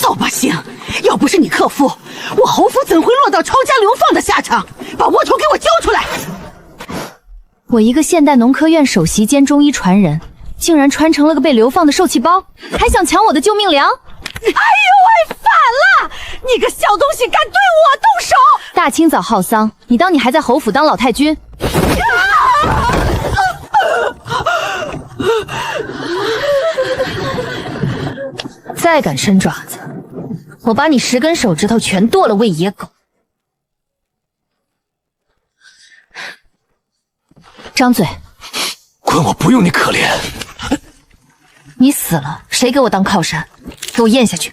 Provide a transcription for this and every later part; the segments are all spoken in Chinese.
扫把星，要不是你克夫，我侯府怎会落到抄家流放的下场？把窝头给我交出来！我一个现代农科院首席兼中医传人，竟然穿成了个被流放的受气包，还想抢我的救命粮！哎呦喂，反了！你个小东西，敢对我动手！大清早耗丧，你当你还在侯府当老太君？再敢伸爪子，我把你10根手指头全剁了喂野狗！张嘴！滚！我不用你可怜。你死了，谁给我当靠山？给我咽下去！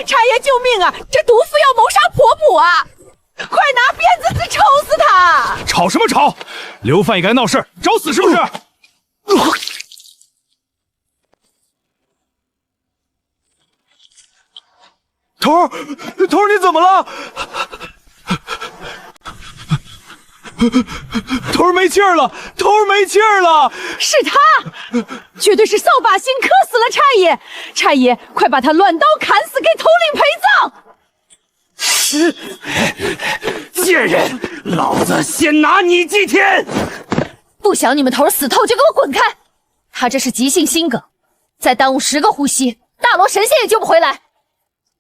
茶爷，救命啊！这毒妇要谋杀婆婆啊！快拿鞭子抽死她！吵什么吵？流犯也该闹事，找死是不是？头儿，你怎么了？头儿没气儿了，是他，绝对是扫把星磕死了差爷！差爷，快把他乱刀砍死，给头领陪葬！贱人，老子先拿你祭天！不想你们头死透就给我滚开！他这是急性心梗，再耽误10个呼吸，大罗神仙也救不回来。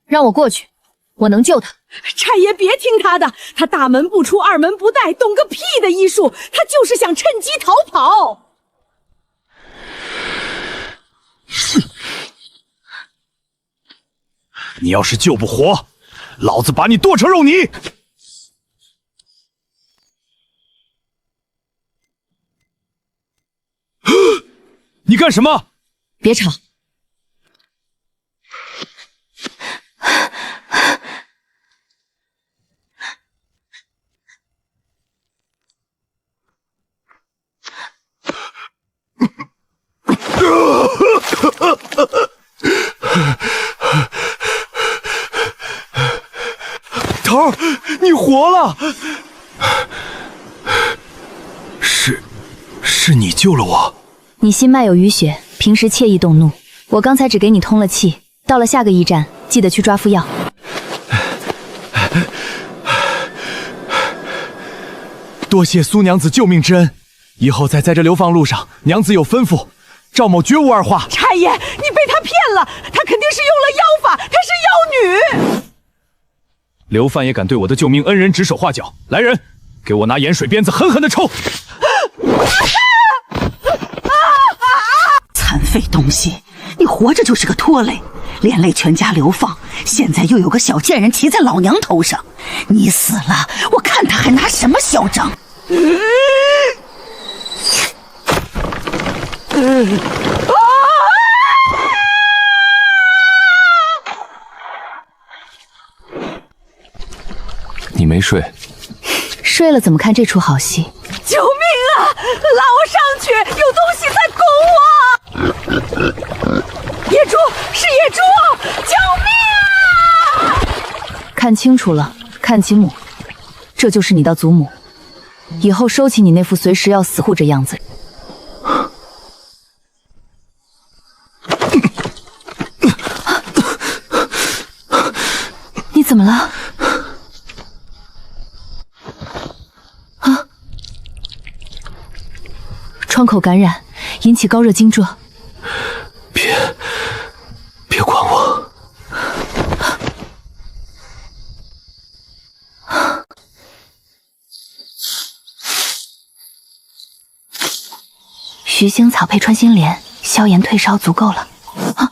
让我过去，我能救他。差爷别听他的，他大门不出二门不带，懂个屁的医术，他就是想趁机逃跑。你要是救不活，老子把你剁成肉泥！你干什么？别吵！头儿，你活了！是你救了我。你心脉有淤血，平时惬意动怒。我刚才只给你通了气，到了下个驿站，记得去抓服药。多谢苏娘子救命之恩，以后在这流放路上，娘子有吩咐，赵某绝无二话。差爷，你被他骗了，他肯定是用了妖法，她是妖女。流犯也敢对我的救命恩人指手画脚，来人，给我拿盐水鞭子狠狠地抽！残废东西，你活着就是个拖累，连累全家流放，现在又有个小贱人骑在老娘头上，你死了，我看他还拿什么嚣张！你没睡？睡了怎么看这出好戏？救命啊！拉我上去，有东西在拱我！野猪，是野猪！救命啊！看清楚了，看清母，这就是你的祖母。以后收起你那副随时要死护着样子。你怎么了？啊！窗口感染，引起高热惊蛰。别管我！徐星草配穿心莲，消炎退烧足够了。啊！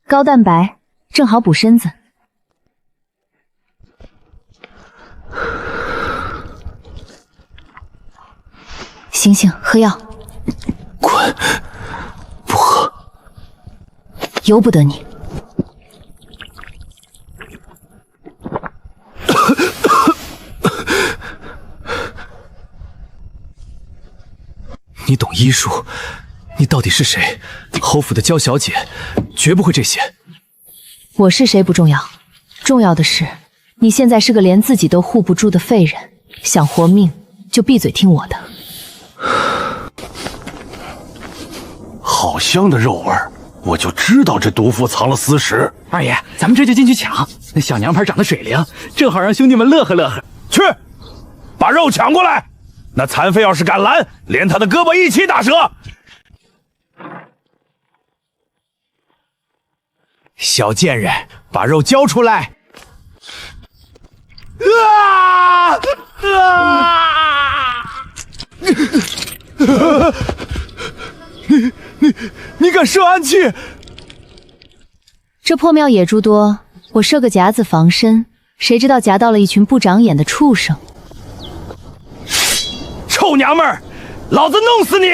高蛋白，正好补身子。醒醒，喝药。滚！不喝。由不得你。你你懂医术，你到底是谁？侯府的娇小姐，绝不会这些。我是谁不重要，重要的是你现在是个连自己都护不住的废人，想活命就闭嘴听我的。好香的肉味儿，我就知道这毒妇藏了私食。二爷，咱们这就进去抢。那小娘牌长得水灵，正好让兄弟们乐呵乐呵。去，把肉抢过来。那残废要是敢拦，连他的胳膊一起打折。小贱人，把肉交出来！你敢射暗器？这破庙野猪多，我设个夹子防身，谁知道夹到了一群不长眼的畜生。臭娘们儿，老子弄死你！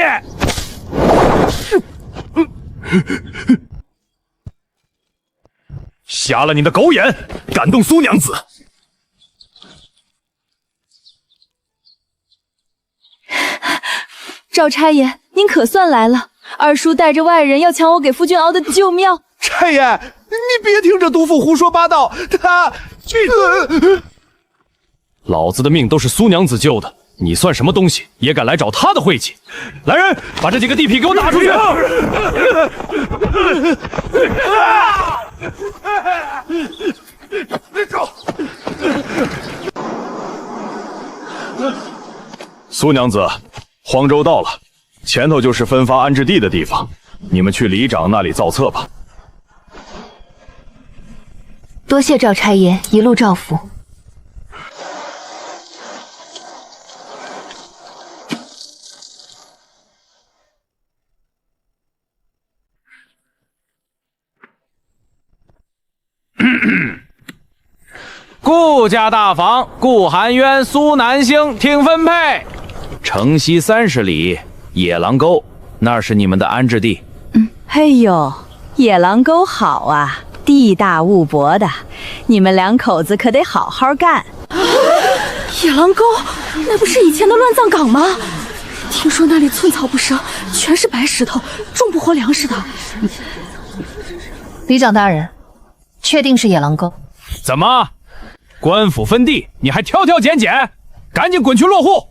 瞎了你的狗眼，敢动苏娘子！赵差爷，您可算来了！二叔带着外人要抢我给夫君熬的旧庙。差爷，你别听这毒妇胡说八道，他老子的命都是苏娘子救的，你算什么东西，也敢来找他的晦气？来人，把这几个地痞给我打出去！苏娘子，荒州到了，前头就是分发安置地的地方，你们去里长那里造册吧。多谢赵差爷一路照拂。顾家大房，顾含渊、苏南星听分配。城西30里，野狼沟，那是你们的安置地。嘿呦，野狼沟好啊，地大物博的，你们两口子可得好好干。野狼沟，那不是以前的乱葬岗吗？听说那里寸草不生，全是白石头，种不活粮食的。里长大人，确定是野狼沟？怎么？官府分地，你还挑挑拣拣？赶紧滚去落户！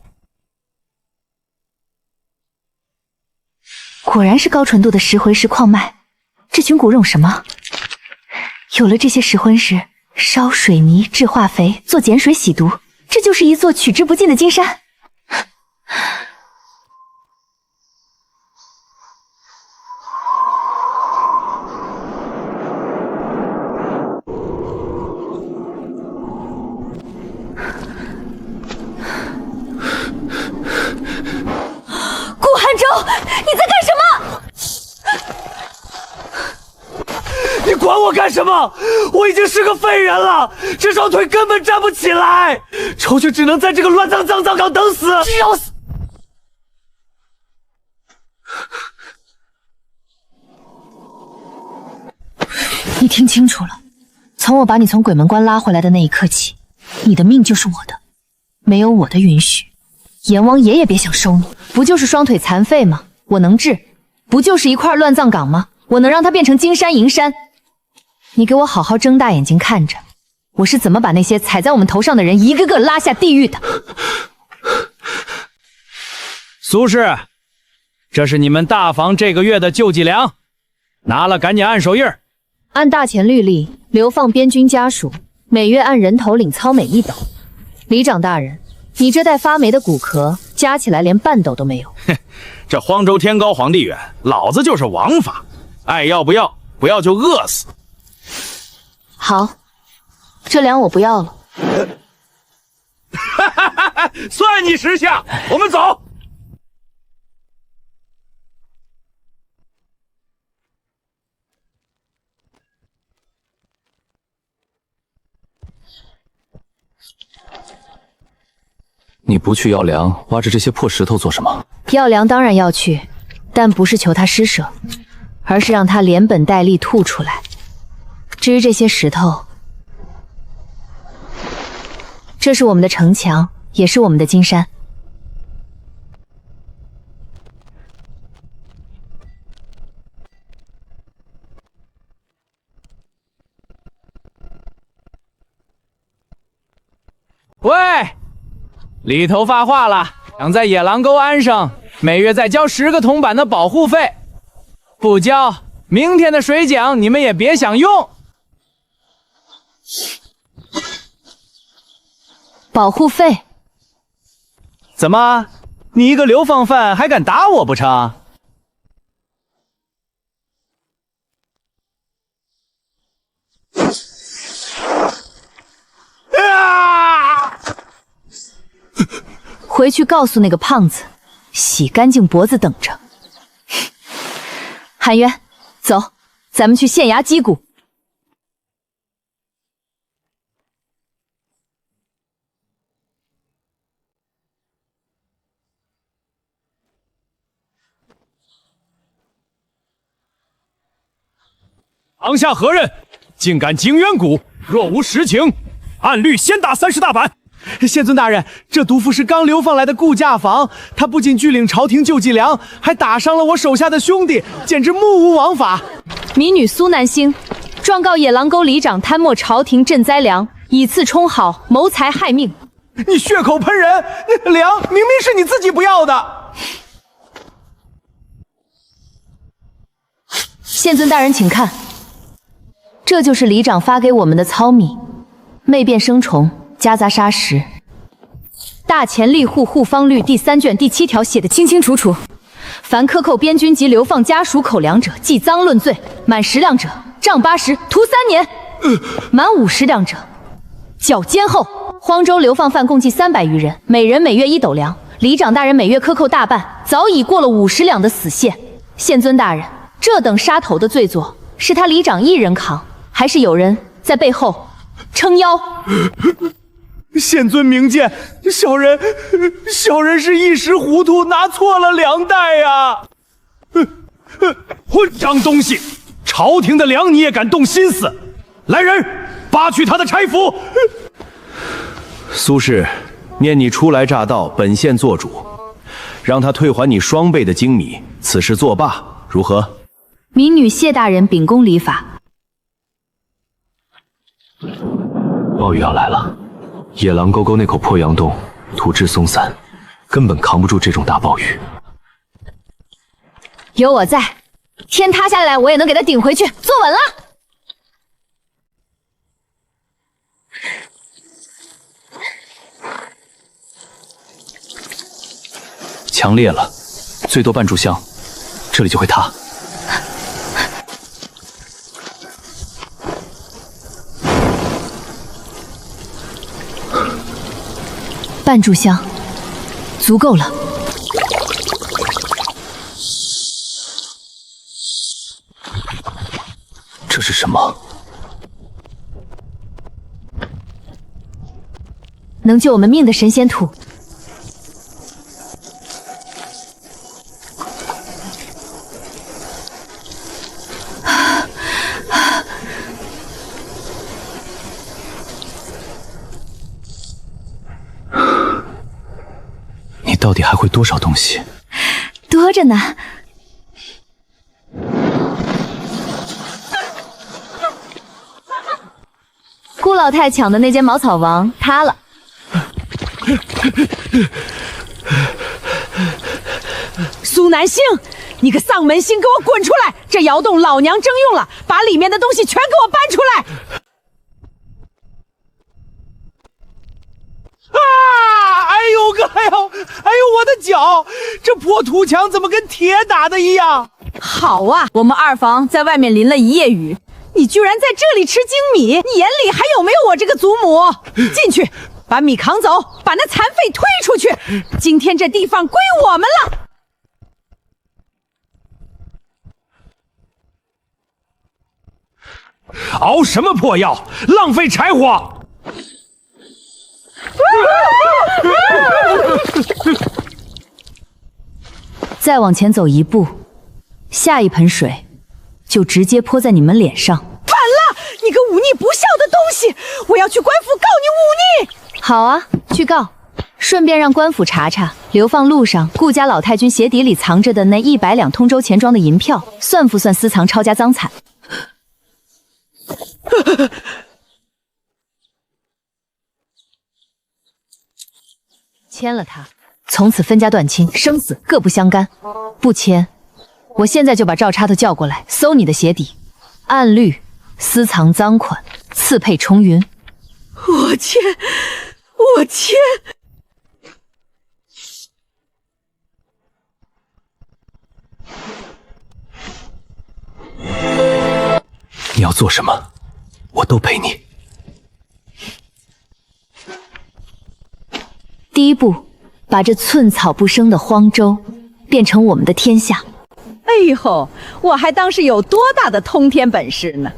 果然是高纯度的石魂石矿脉，这群古人有什么？有了这些石魂石，烧水泥制化肥，做碱水洗毒，这就是一座取之不尽的金山。顾寒舟，你在干什么？你管我干什么？我已经是个废人了，这双腿根本站不起来，出去只能在这个乱葬岗等死。要死！你听清楚了，从我把你从鬼门关拉回来的那一刻起，你的命就是我的，没有我的允许，阎王爷也别想收你。不就是双腿残废吗？我能治。不就是一块乱葬岗吗？我能让它变成金山银山。你给我好好睁大眼睛看着，我是怎么把那些踩在我们头上的人一个个拉下地狱的。苏氏，这是你们大房这个月的救济粮，拿了赶紧按手印儿。按大钱律例，流放边军家属每月按人头领糙美1斗。里长大人，你这带发霉的骨壳加起来连半斗都没有。这荒州天高皇帝远，老子就是王法，爱要不要，不要就饿死。好，这粮我不要了。算你识相，我们走。你不去要粮，挖着这些破石头做什么？要粮当然要去，但不是求他施舍，而是让他连本带利吐出来。至于这些石头，这是我们的城墙，也是我们的金山。喂，里头发话了，想在野狼沟安上，每月再交10个铜板的保护费，不交，明天的水奖你们也别想用。保护费？怎么，你一个流放犯还敢打我不成？回去告诉那个胖子，洗干净脖子等着。韩渊，走，咱们去县衙击鼓。堂下何人？竟敢惊冤谷！若无实情，按律先打30大板。县尊大人，这毒妇是刚流放来的顾家房，他不仅拒领朝廷救济粮，还打伤了我手下的兄弟，简直目无王法。民女苏南星状告野狼沟里长贪没朝廷赈灾粮，以次充好，谋财害命。你血口喷人，那粮明明是你自己不要的。县尊大人，请看，这就是里长发给我们的糙米，媚变生虫，夹杂砂石。大前吏户护方律第3卷第7条写得清清楚楚，凡克扣边军及流放家属口粮者，记赃论罪，满10两者杖80，徒3年；满50两者绞监后。荒州流放犯共计300余人，每人每月1斗粮，里长大人每月克扣大半，早已过了50两的死线。县尊大人，这等杀头的罪作，是他里长一人扛，还是有人在背后撑腰？县尊明鉴，小人是一时糊涂，拿错了粮袋呀！混账东西！朝廷的粮你也敢动心思？来人，扒去他的差服！苏氏，念你初来乍到，本县做主，让他退还你双倍的精米，此事作罢，如何？民女谢大人秉公理法。暴雨要来了，野狼沟沟那口破洋洞土质松散，根本扛不住这种大暴雨。有我在，天塌下来我也能给他顶回去。坐稳了。墙裂了，最多半炷香，这里就会塌。半炷香，足够了。这是什么？能救我们命的神仙土。你到底还会多少东西？多着呢。顾老太抢的那间茅草房塌了。苏南星，你个丧门星，给我滚出来！这窑洞老娘征用了，把里面的东西全给我搬出来！哎呦，我的脚！这破土墙怎么跟铁打的一样？好啊，我们二房在外面淋了一夜雨，你居然在这里吃精米，你眼里还有没有我这个祖母？进去，把米扛走，把那残废推出去。今天这地方归我们了。熬什么破药，浪费柴火！再往前走一步，下一盆水就直接泼在你们脸上。反了！你个忤逆不孝的东西！我要去官府告你忤逆！好啊，去告，顺便让官府查查流放路上顾家老太君鞋底里藏着的那100两通州钱庄的银票，算不算私藏抄家赃财？签了他，从此分家断亲，生死各不相干。不签，我现在就把赵插头叫过来，搜你的鞋底，按律私藏赃款，刺配重云。我签，我签。你要做什么，我都陪你。第一步，把这寸草不生的荒州变成我们的天下。哎呦，我还当是有多大的通天本事呢！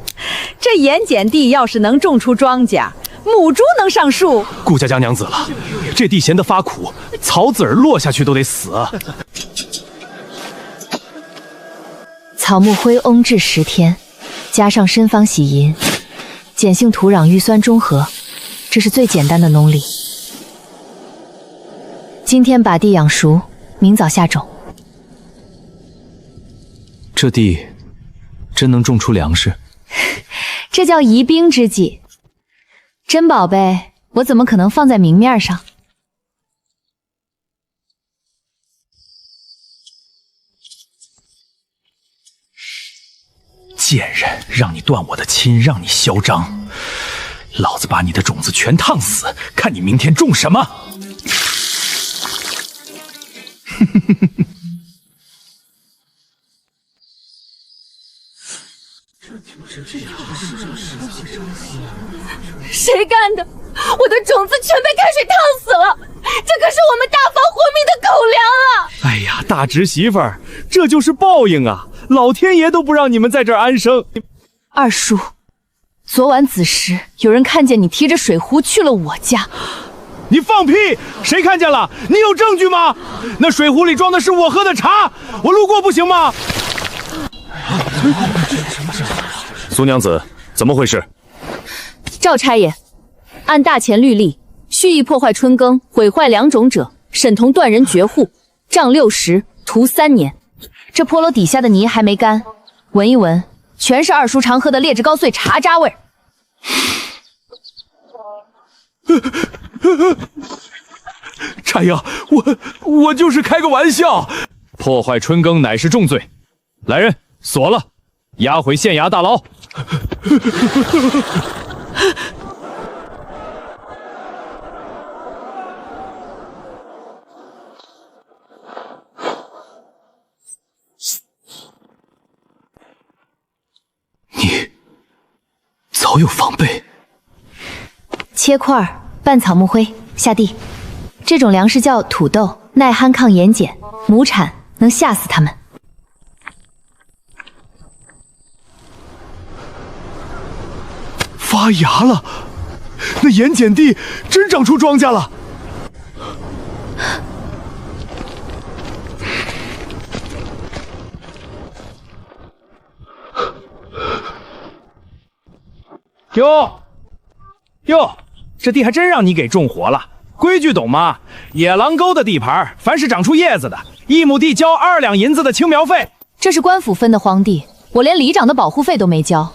这盐碱地要是能种出庄稼，母猪能上树。顾家娘子了，这地闲得发苦，草籽儿落下去都得死。草木灰翁置10天，加上深方洗银，碱性土壤氯酸中和，这是最简单的农理。今天把地养熟，明早下种。这地真能种出粮食？这叫疑兵之计。珍宝贝，我怎么可能放在明面上？贱人，让你断我的亲，让你嚣张，老子把你的种子全烫死，看你明天种什么！谁干的？我的种子全被开水烫死了，这可是我们大房活命的狗粮啊！哎呀，大侄媳妇儿，这就是报应啊！老天爷都不让你们在这儿安生。二叔，昨晚子时有人看见你提着水壶去了我家。你放屁！谁看见了？你有证据吗？那水壶里装的是我喝的茶，我路过不行吗？苏娘子，怎么回事？赵差爷，按大钱律例，蓄意破坏春耕、毁坏良种者，审同断人绝户，杖60，徒3年。这坡楼底下的泥还没干，闻一闻，全是二叔常喝的劣质高碎茶渣味儿。差爷，我就是开个玩笑。破坏春耕乃是重罪，来人，锁了，押回县衙大牢。你早有防备。切块拌草木灰下地，这种粮食叫土豆，耐旱抗盐碱，亩产能吓死它们。发芽了，那盐碱地真长出庄稼了。哟，这地还真让你给种活了。规矩懂吗？野狼沟的地盘，凡是长出叶子的，1亩地交2两银子的青苗费。这是官府分的荒地，我连里长的保护费都没交，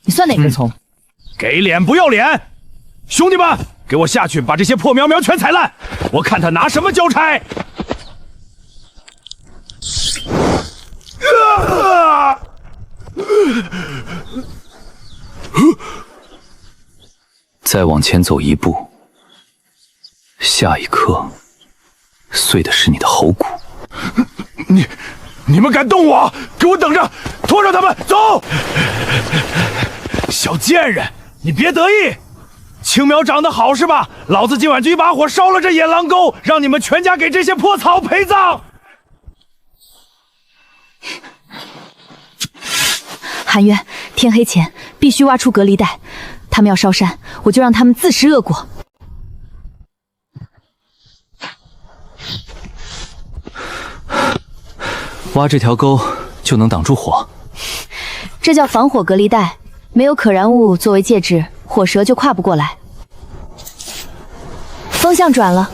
你算哪根葱？给脸不要脸！兄弟们，给我下去把这些破苗苗全踩烂，我看他拿什么交差！再往前走一步，下一刻碎的是你的喉骨。你们敢动我，给我等着，拖着他们走！小贱人，你别得意，青苗长得好是吧？老子今晚就一把火烧了这野狼沟，让你们全家给这些破草陪葬。韩渊，天黑前必须挖出隔离带，他们要烧山，我就让他们自食恶果。挖这条沟就能挡住火？这叫防火隔离带，没有可燃物作为介质，火蛇就跨不过来。风向转了，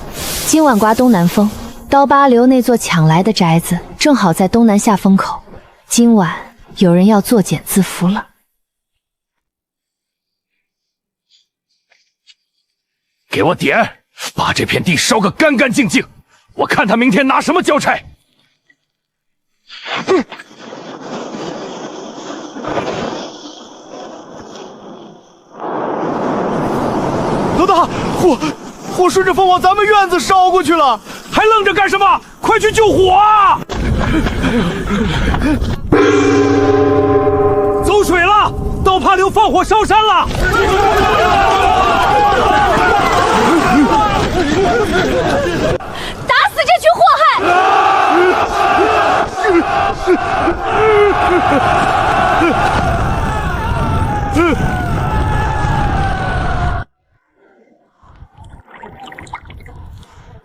今晚刮东南风。刀疤流那座抢来的宅子正好在东南下风口，今晚有人要作茧自缚了。给我点，把这片地烧个干干净净，我看他明天拿什么交差。老大，火顺着风往咱们院子烧过去了，还愣着干什么？快去救火啊！走水了，道帕流放火烧山了。打死这群祸害！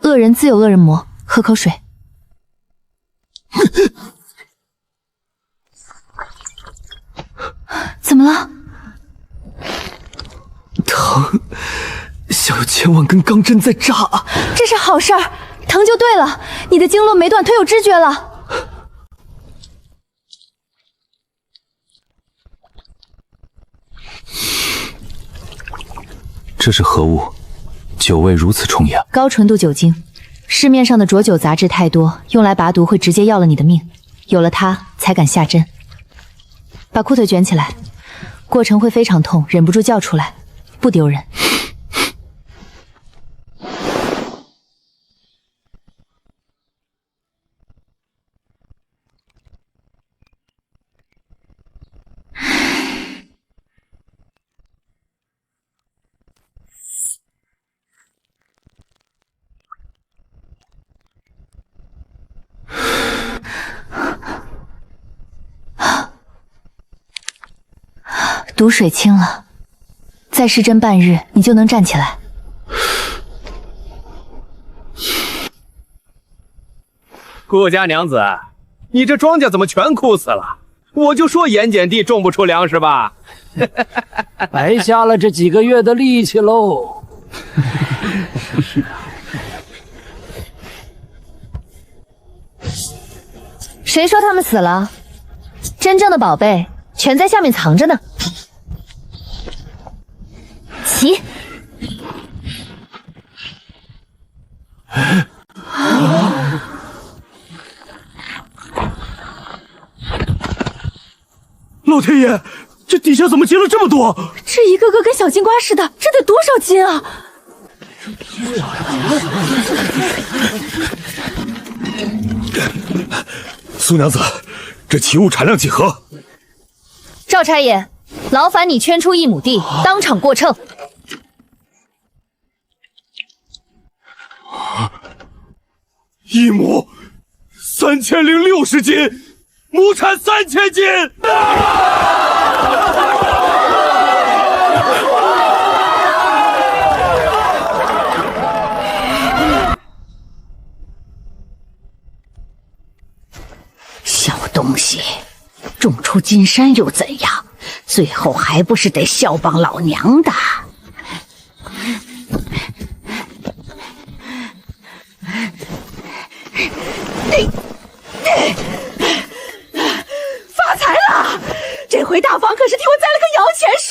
恶人自有恶人磨，喝口水。怎么了？疼，像有千万根钢针在扎。这是好事儿，疼就对了。你的经络没断，腿有知觉了。这是何物？酒味如此冲阳。高纯度酒精，市面上的浊酒杂质太多，用来拔毒会直接要了你的命。有了它，才敢下针。把裤腿卷起来，过程会非常痛，忍不住叫出来，不丢人。毒水清了，再施针半日，你就能站起来。顾家娘子，你这庄稼怎么全枯死了？我就说盐碱地种不出粮食吧。白瞎了这几个月的力气喽。谁说他们死了？真正的宝贝全在下面藏着呢。起！老天爷，这底下怎么结了这么多？这一个个跟小金瓜似的，这得多少斤啊！苏娘子，这奇物产量几何？赵差爷，劳烦你圈出1亩地，当场过秤。1亩3060斤，亩产3000斤。小东西，种出金山又怎样？最后还不是得效仿老娘的。发财了！这回大房可是替我栽了个摇钱树。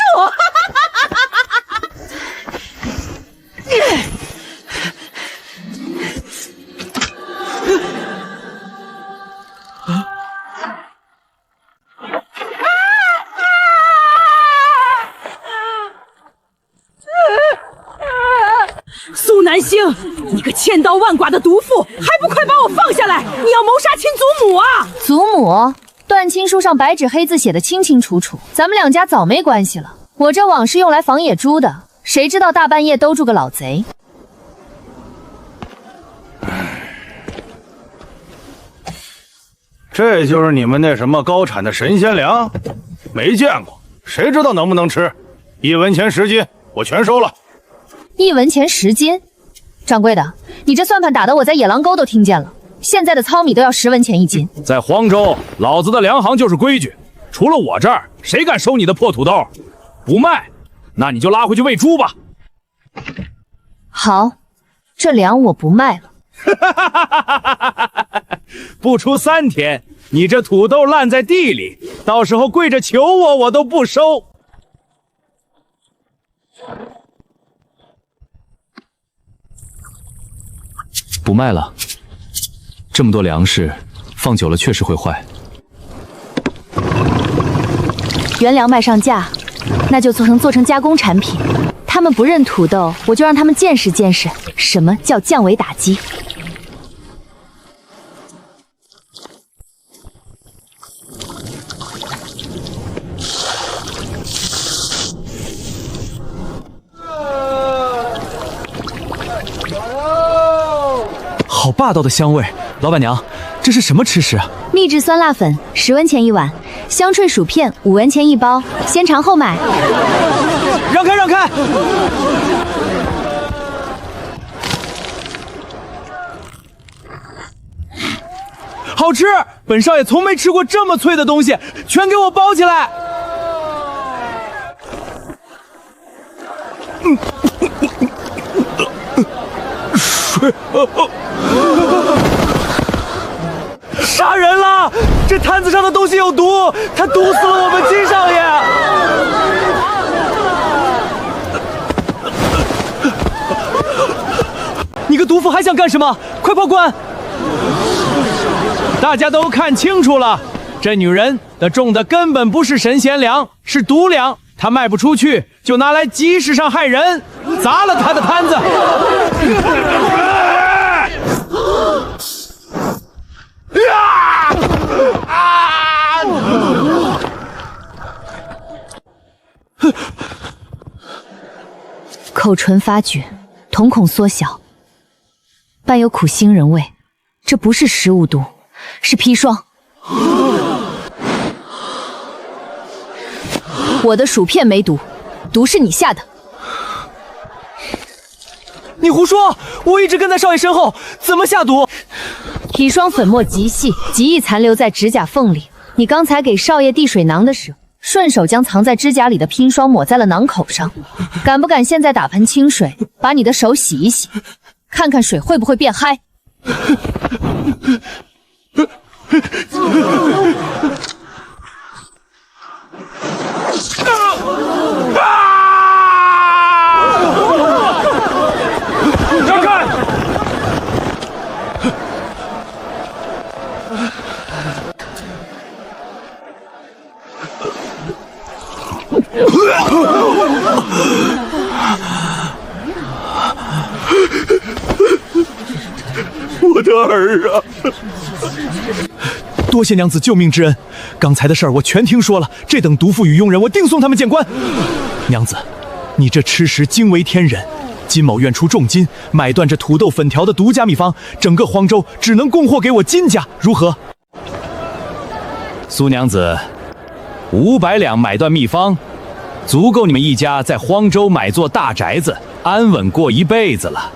苏南星，你个千刀万剐的毒妇，还不快把我放下来！你要谋杀亲祖母啊！祖母，断亲书上白纸黑字写的清清楚楚，咱们两家早没关系了。我这网是用来防野猪的，谁知道大半夜兜住个老贼。这就是你们那什么高产的神仙粮？没见过，谁知道能不能吃？1文钱10斤，我全收了。1文钱10斤，掌柜的，你这算盘打得我在野狼沟都听见了。现在的糙米都要10文钱1斤，在黄州，老子的粮行就是规矩，除了我这儿，谁敢收你的破土豆？不卖，那你就拉回去喂猪吧。好，这粮我不卖了。不出3天，你这土豆烂在地里，到时候跪着求我，我都不收。不卖了。这么多粮食，放久了确实会坏。原粮卖上价，那就做成加工产品。他们不认土豆，我就让他们见识见识什么叫降维打击。好霸道的香味，老板娘，这是什么吃食啊？秘制酸辣粉10文钱一碗，香脆薯片5文钱一包，先尝后买。让开，让开！好吃！本少爷从没吃过这么脆的东西，全给我包起来！杀人了！这摊子上的东西有毒，它毒死了我们金少爷！你个毒妇还想干什么？快报官！大家都看清楚了，这女人的种的根本不是神仙粮，是毒粮。她卖不出去，就拿来集市上害人，砸了她的摊子。口唇发觉，瞳孔缩小，伴有苦腥人味。这不是食物毒，是砒霜。我的薯片没毒，毒是你下的。你胡说！我一直跟在少爷身后，怎么下毒？砒霜粉末极细，极易残留在指甲缝里。你刚才给少爷递水囊的时候，顺手将藏在指甲里的砒霜抹在了囊口上。敢不敢现在打盆清水，把你的手洗一洗，看看水会不会变嗨？让开！我的儿啊！多谢娘子救命之恩，刚才的事儿我全听说了。这等毒妇与佣人，我定送他们见官。娘子，你这吃食惊为天人，金某愿出重金买断这土豆粉条的独家秘方，整个荒州只能供货给我金家，如何？苏娘子，500两买断秘方，足够你们一家在荒州买座大宅子，安稳过一辈子了。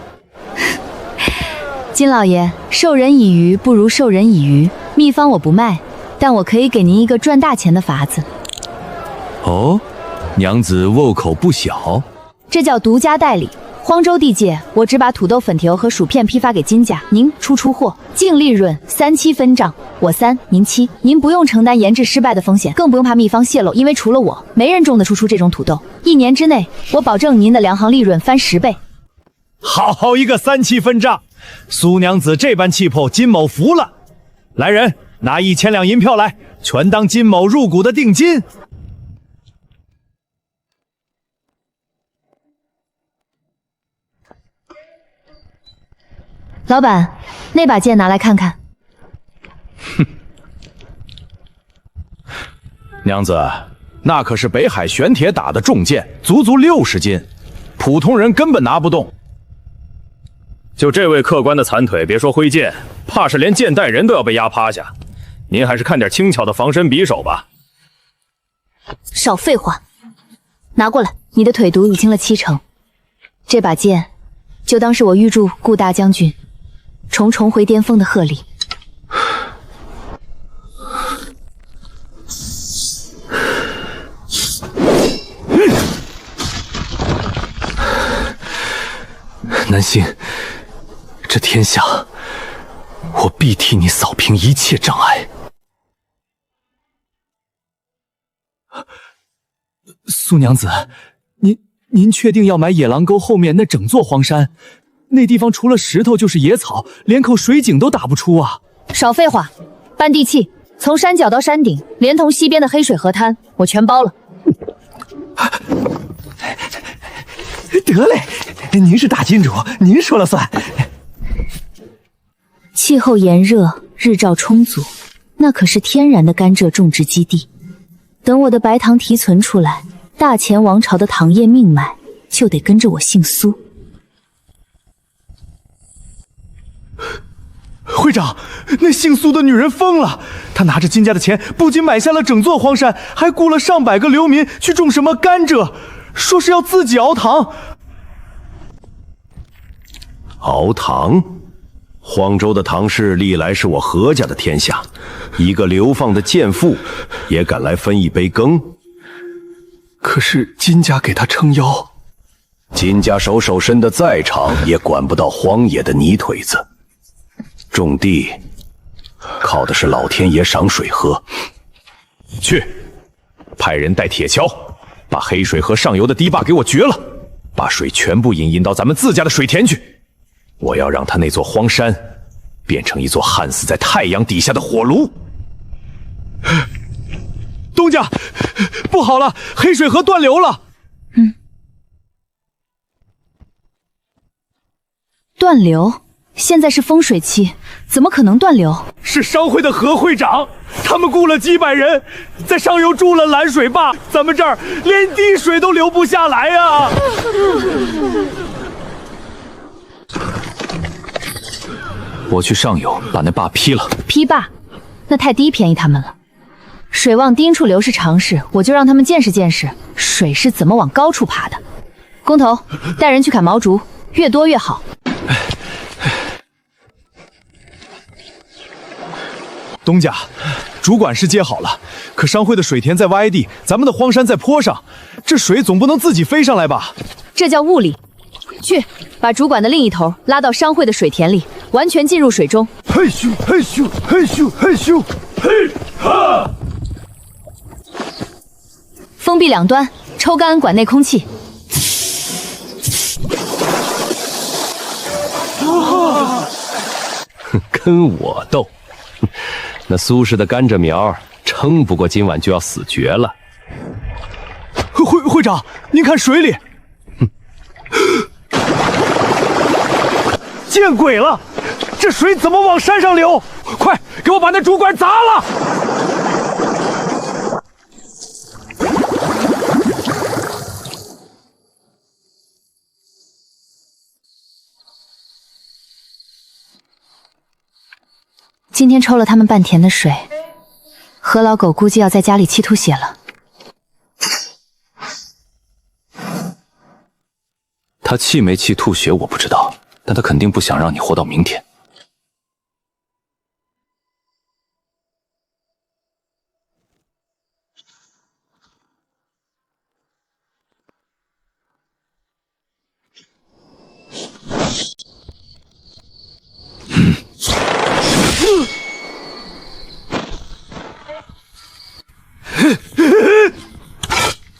金老爷，授人以鱼不如授人以渔。秘方我不卖，但我可以给您一个赚大钱的法子。哦，娘子瓮口不小。这叫独家代理。荒州地界，我只把土豆粉条和薯片批发给金家，您出货，净利润3-7分账，我3，您7，您不用承担研制失败的风险，更不用怕秘方泄露，因为除了我，没人种得出这种土豆。1年之内，我保证您的粮行利润翻10倍。好一个3-7分账！苏娘子这般气魄，金某服了。来人，拿1000两银票来，全当金某入股的定金。老板，那把剑拿来看看。哼，娘子，那可是北海玄铁打的重剑，足足60斤，普通人根本拿不动。就这位客官的残腿，别说挥剑，怕是连剑带人都要被压趴下。您还是看点轻巧的防身匕首吧。少废话，拿过来。你的腿毒已清了70%，这把剑就当是我预祝顾大将军重回巅峰的贺礼。南星，这天下，我必替你扫平一切障碍。苏娘子，您确定要买野狼沟后面那整座荒山？那地方除了石头就是野草，连口水井都打不出啊！少废话，搬地契，从山脚到山顶，连同西边的黑水河滩，我全包了。得嘞，您是大金主，您说了算。气候炎热，日照充足，那可是天然的甘蔗种植基地。等我的白糖提存出来，大前王朝的糖业命脉就得跟着我姓苏。会长，那姓苏的女人疯了，她拿着金家的钱，不仅买下了整座荒山，还雇了上百个流民去种什么甘蔗，说是要自己熬糖。熬糖？荒州的唐氏历来是我何家的天下，一个流放的贱妇也敢来分一杯羹？可是金家给他撑腰，金家手伸的再长，也管不到荒野的泥腿子。种地靠的是老天爷赏水喝。去，派人带铁锹，把黑水河上游的堤坝给我掘了，把水全部引到咱们自家的水田去。我要让他那座荒山变成一座焊死在太阳底下的火炉。东家，不好了，黑水河断流了。断流？现在是丰水期，怎么可能断流？是商会的何会长，他们雇了几百人，在上游筑了拦水坝，咱们这儿连滴水都流不下来啊！我去上游把那坝劈了。劈坝？那太低便宜他们了。水往低处流是常事，我就让他们见识见识水是怎么往高处爬的。工头，带人去砍毛竹，越多越好。东家，主管是接好了，可商会的水田在洼地，咱们的荒山在坡上，这水总不能自己飞上来吧？这叫物理。去，把主管的另一头拉到商会的水田里，完全进入水中。嘿咻嘿咻嘿咻嘿咻嘿哈！封闭两端，抽干管内空气。跟我斗？那苏氏的甘蔗苗撑不过今晚就要死绝了。会长，您看水里，见鬼了！这水怎么往山上流？快给我把那竹管砸了！今天抽了他们半田的水，何老狗估计要在家里气吐血了。他气没气吐血我不知道，但他肯定不想让你活到明天。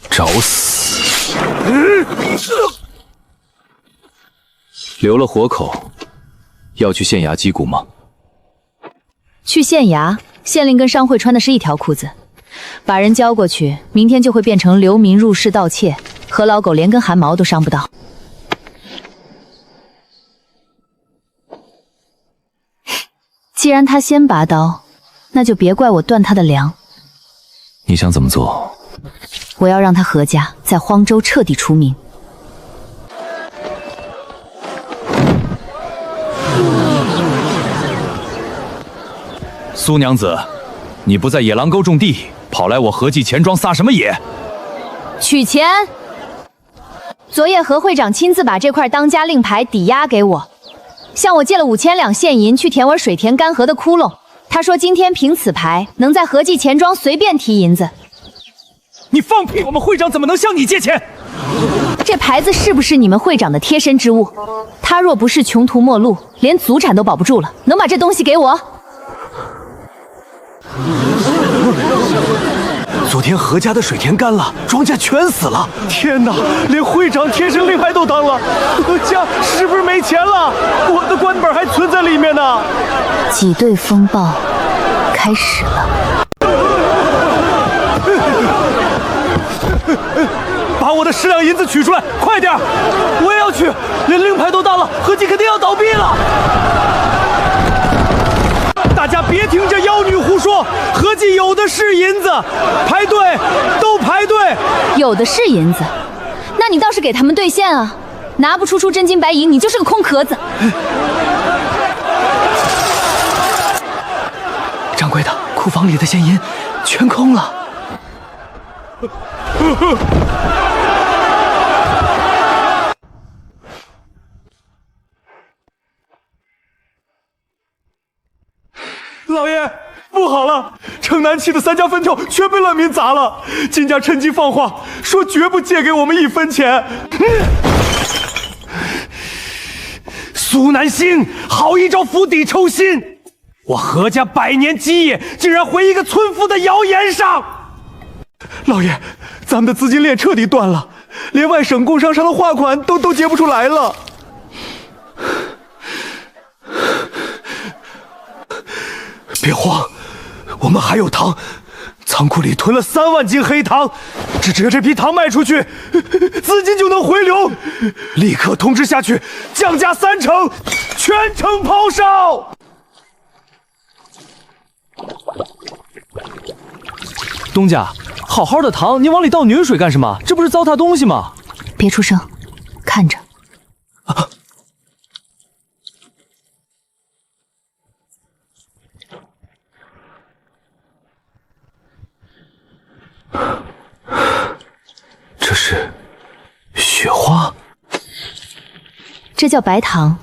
找死！留了活口，要去县衙击鼓吗？去县衙，县令跟商会穿的是一条裤子，把人交过去，明天就会变成流民入室盗窃，何老狗连根汗毛都伤不到。既然他先拔刀，那就别怪我断他的粮。你想怎么做？我要让他何家在荒州彻底除名。苏娘子，你不在野狼沟种地，跑来我何记钱庄撒什么野？取钱！昨夜何会长亲自把这块当家令牌抵押给我，向我借了5000两现银去填我水田干涸的窟窿。他说今天凭此牌能在何记钱庄随便提银子。你放屁！我们会长怎么能向你借钱？这牌子是不是你们会长的贴身之物？他若不是穷途末路，连祖产都保不住了，能把这东西给我？昨天何家的水田干了，庄稼全死了。天哪，连会长、天神令牌都当了，何家是不是没钱了？我的官本还存在里面呢。挤兑风暴开始了。把我的10两银子取出来，快点！我也要去，连令牌都当了，何家肯定要倒闭了。大家别听这妖女胡说，何记有的是银子，排队，都排队。有的是银子，那你倒是给他们兑现啊！拿不出真金白银，你就是个空壳子。掌柜的，库房里的现银全空了。老爷，不好了！城南七的3家坟头全被乱民砸了。金家趁机放话，说绝不借给我们1分钱。苏南星，好一招釜底抽薪！我何家100年基业，竟然毁一个村夫的谣言上！老爷，咱们的资金链彻底断了，连外省供商商的货款都结不出来了。别慌，我们还有糖，仓库里囤了3万斤黑糖，只要这批糖卖出去，资金就能回流。立刻通知下去，降价30%，全城抛售。东家，好好的糖，你往里倒女水干什么？这不是糟蹋东西吗？别出声，看着。这是雪花，这叫白糖。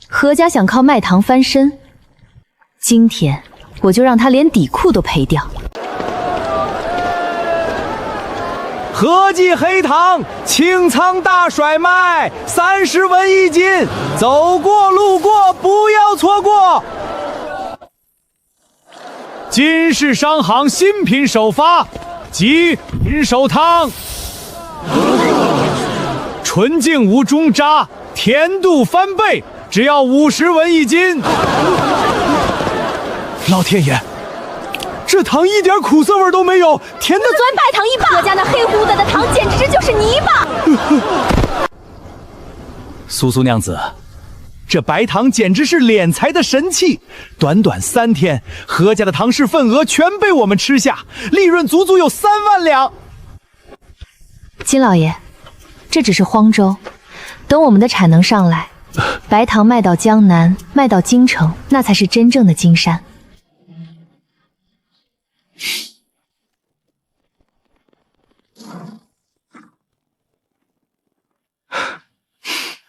何家想靠卖糖翻身，今天我就让他连底裤都赔掉。何记黑糖清仓大甩卖，30文1斤，走过路过不要错过。金氏商行新品首发，即银手汤，纯净无中渣，甜度翻倍，只要50文1斤。老天爷，这糖一点苦涩味都没有，甜的自钻白糖一把。何家那黑乎的糖简直就是泥巴。苏苏娘子，这白糖简直是敛财的神器，短短3天，何家的糖市份额全被我们吃下，利润足足有3万两。金老爷，这只是荒州，等我们的产能上来，白糖卖到江南，卖到京城，那才是真正的金山。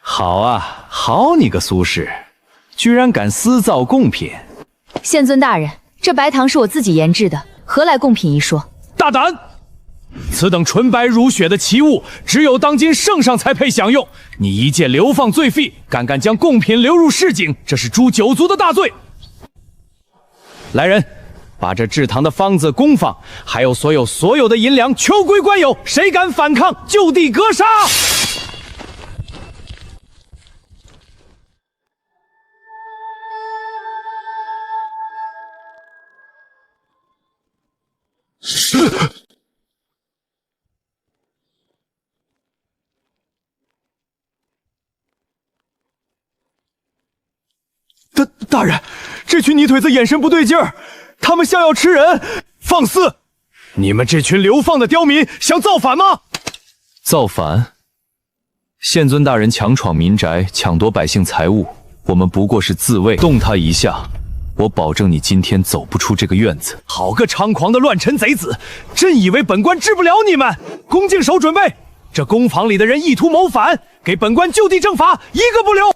好啊，好你个苏氏，居然敢私造贡品！县尊大人，这白糖是我自己研制的，何来贡品一说？大胆！此等纯白如雪的奇物，只有当今圣上才配享用。你一介流放罪婢，敢将贡品流入市井，这是诛9族的大罪！来人，把这制糖的方子、工坊，还有所有的银两，求归官有。谁敢反抗，就地格杀！大人，这群泥腿子眼神不对劲儿，他们像要吃人。放肆！你们这群流放的刁民想造反吗？造反？县尊大人强闯民宅，抢夺百姓财物，我们不过是自卫，动他一下，我保证你今天走不出这个院子。好个猖狂的乱臣贼子！真以为本官治不了你们？弓箭手准备，这工坊里的人意图谋反，给本官就地正法，一个不留！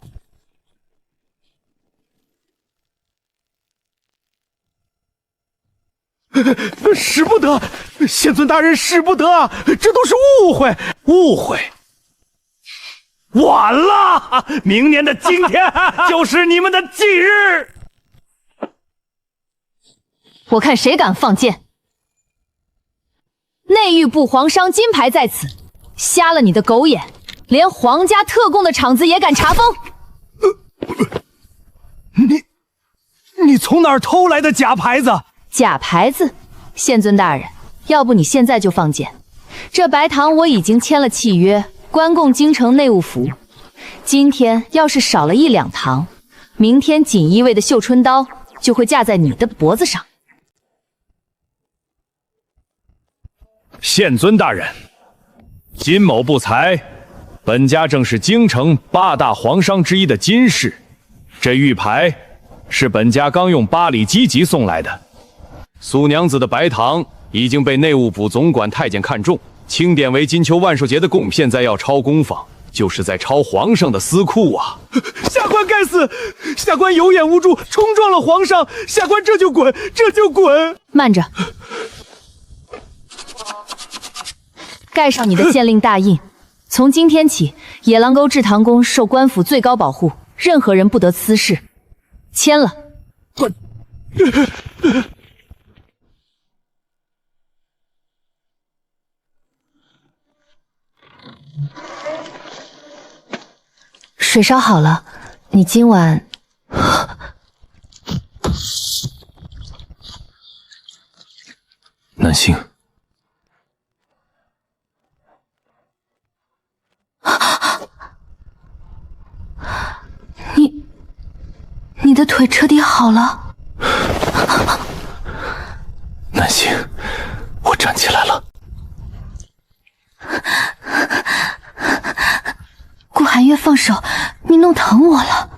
使不得，县尊大人使不得，这都是误会，误会。晚了，明年的今天就是你们的忌日。我看谁敢放箭！内务部皇商金牌在此，瞎了你的狗眼，连皇家特供的场子也敢查封？你从哪儿偷来的假牌子？假牌子，县尊大人，要不你现在就放箭。这白堂我已经签了契约，关供京城内务府。今天要是少了1两堂，明天锦衣卫的绣春刀就会架在你的脖子上。县尊大人，金某不才，本家正是京城8大皇商之一的金氏，这玉牌是本家刚用8里积级送来的。苏娘子的白堂已经被内务府总管太监看中，钦点为金秋万寿节的贡，现在要抄工坊，就是在抄皇上的私库啊！下官该死，下官有眼无珠，冲撞了皇上，下官这就滚，这就滚！慢着，盖上你的县令大印。从今天起，野狼沟制糖宫受官府最高保护，任何人不得滋事。签了。水烧好了，你今晚……南星，你的腿彻底好了。南星，我站起来了。顾寒月，放手，你弄疼我了。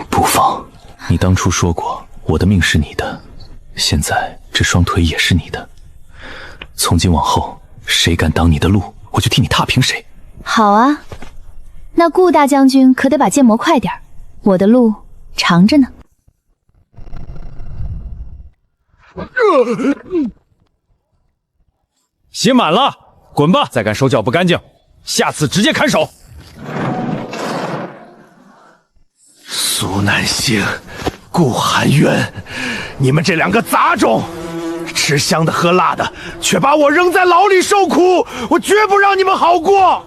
不放。你当初说过，我的命是你的，现在这双腿也是你的。从今往后，谁敢挡你的路，我就替你踏平谁。好啊，那顾大将军可得把剑磨快点，我的路长着呢。血满了，滚吧！再敢手脚不干净，下次直接砍手。苏南星、顾寒渊，你们这2个杂种，吃香的喝辣的，却把我扔在牢里受苦，我绝不让你们好过！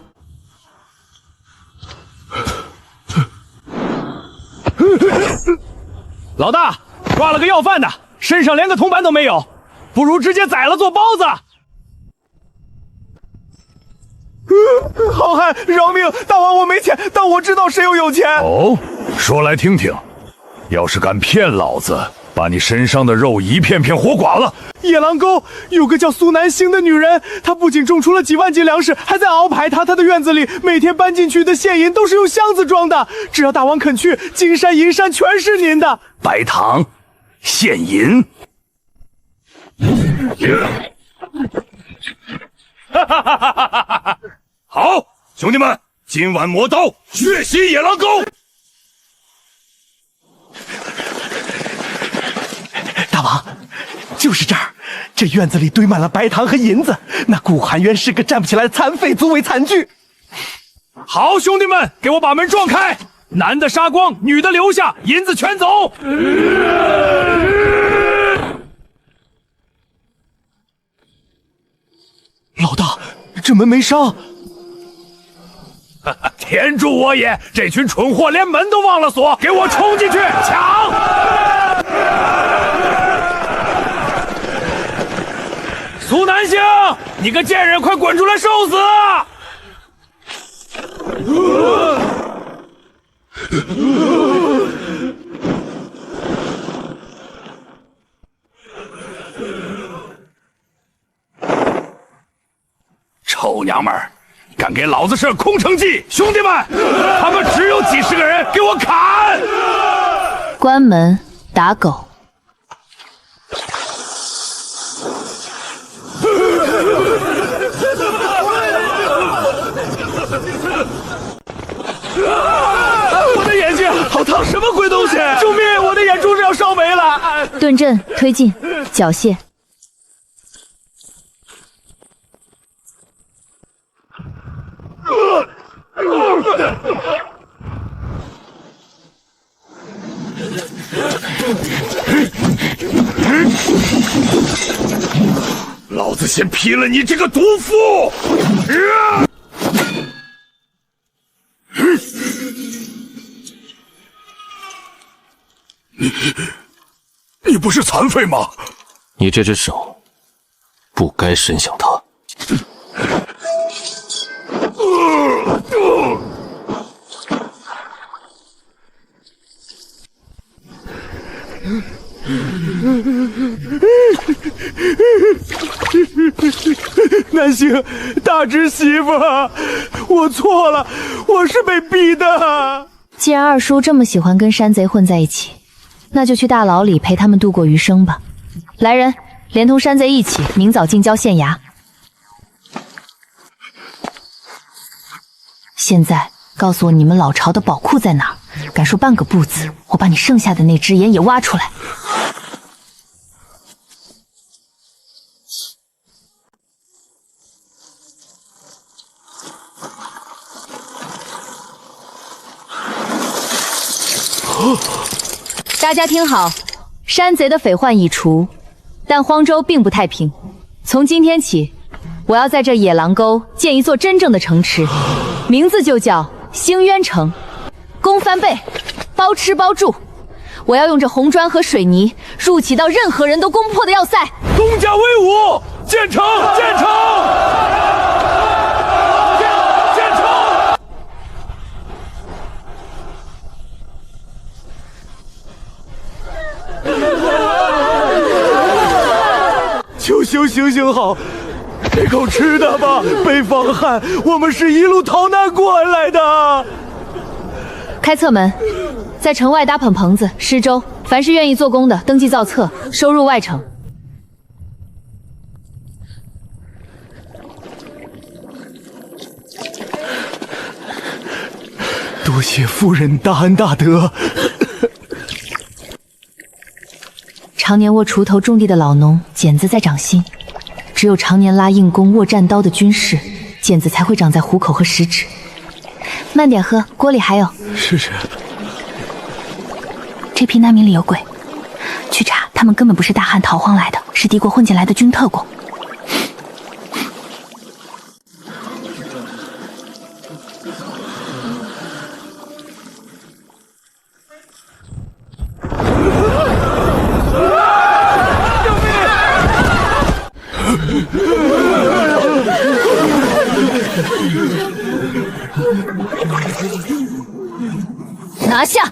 老大，抓了个要饭的，身上连个铜板都没有，不如直接宰了做包子。好汉饶命！大王我没钱，但我知道谁有钱。哦，说来听听。要是敢骗老子，把你身上的肉一片片活剐了。野狼沟有个叫苏南星的女人，她不仅种出了几万斤粮食，还在鳌牌她的院子里每天搬进去的现银都是用箱子装的。只要大王肯去，金山银山全是您的。白糖，现银。哈哈哈哈哈哈！好，兄弟们，今晚磨刀，血洗野狼沟。大王，就是这儿，这院子里堆满了白糖和银子。那顾寒渊是个站不起来的残废，足为惨剧。好，兄弟们，给我把门撞开，男的杀光，女的留下，银子全走。老大，这门没上。天助我也！这群蠢货连门都忘了锁，给我冲进去抢！苏南星，你个贱人，快滚出来受死！臭娘们儿，敢给老子设空城计！兄弟们，他们只有几十个人，给我砍！关门打狗。我的眼睛好烫，什么鬼东西！救命！我的眼珠子要烧没了！遁阵推进，缴械。老子先劈了你这个毒妇！你不是残废吗？你这只手不该伸向他。南星，大侄媳妇，我错了，我是被逼的。既然二叔这么喜欢跟山贼混在一起，那就去大牢里陪他们度过余生吧。来人，连同山贼一起，明早进郊县衙。现在告诉我你们老巢的宝库在哪儿？敢说半个不字，我把你剩下的那只眼也挖出来。大家听好，山贼的匪患已除，但荒州并不太平。从今天起，我要在这野狼沟建一座真正的城池，名字就叫星渊城，供翻倍，包吃包住。我要用这红砖和水泥筑起到任何人都攻不破的要塞。东家威武，建成，建成！求行好，给口吃的吧！北方汉，我们是一路逃难过来的。开侧门，在城外搭棚棚子、施粥，凡是愿意做工的，登记造册，收入外城。多谢夫人大恩大德。常年握锄头种地的老农，剪子在掌心；只有常年拉硬弓、握战刀的军士，剪子才会长在虎口和食指。慢点喝，锅里还有。是。这批难民里有鬼，去查，他们根本不是大汉逃荒来的，是敌国混进来的军特工。拿下！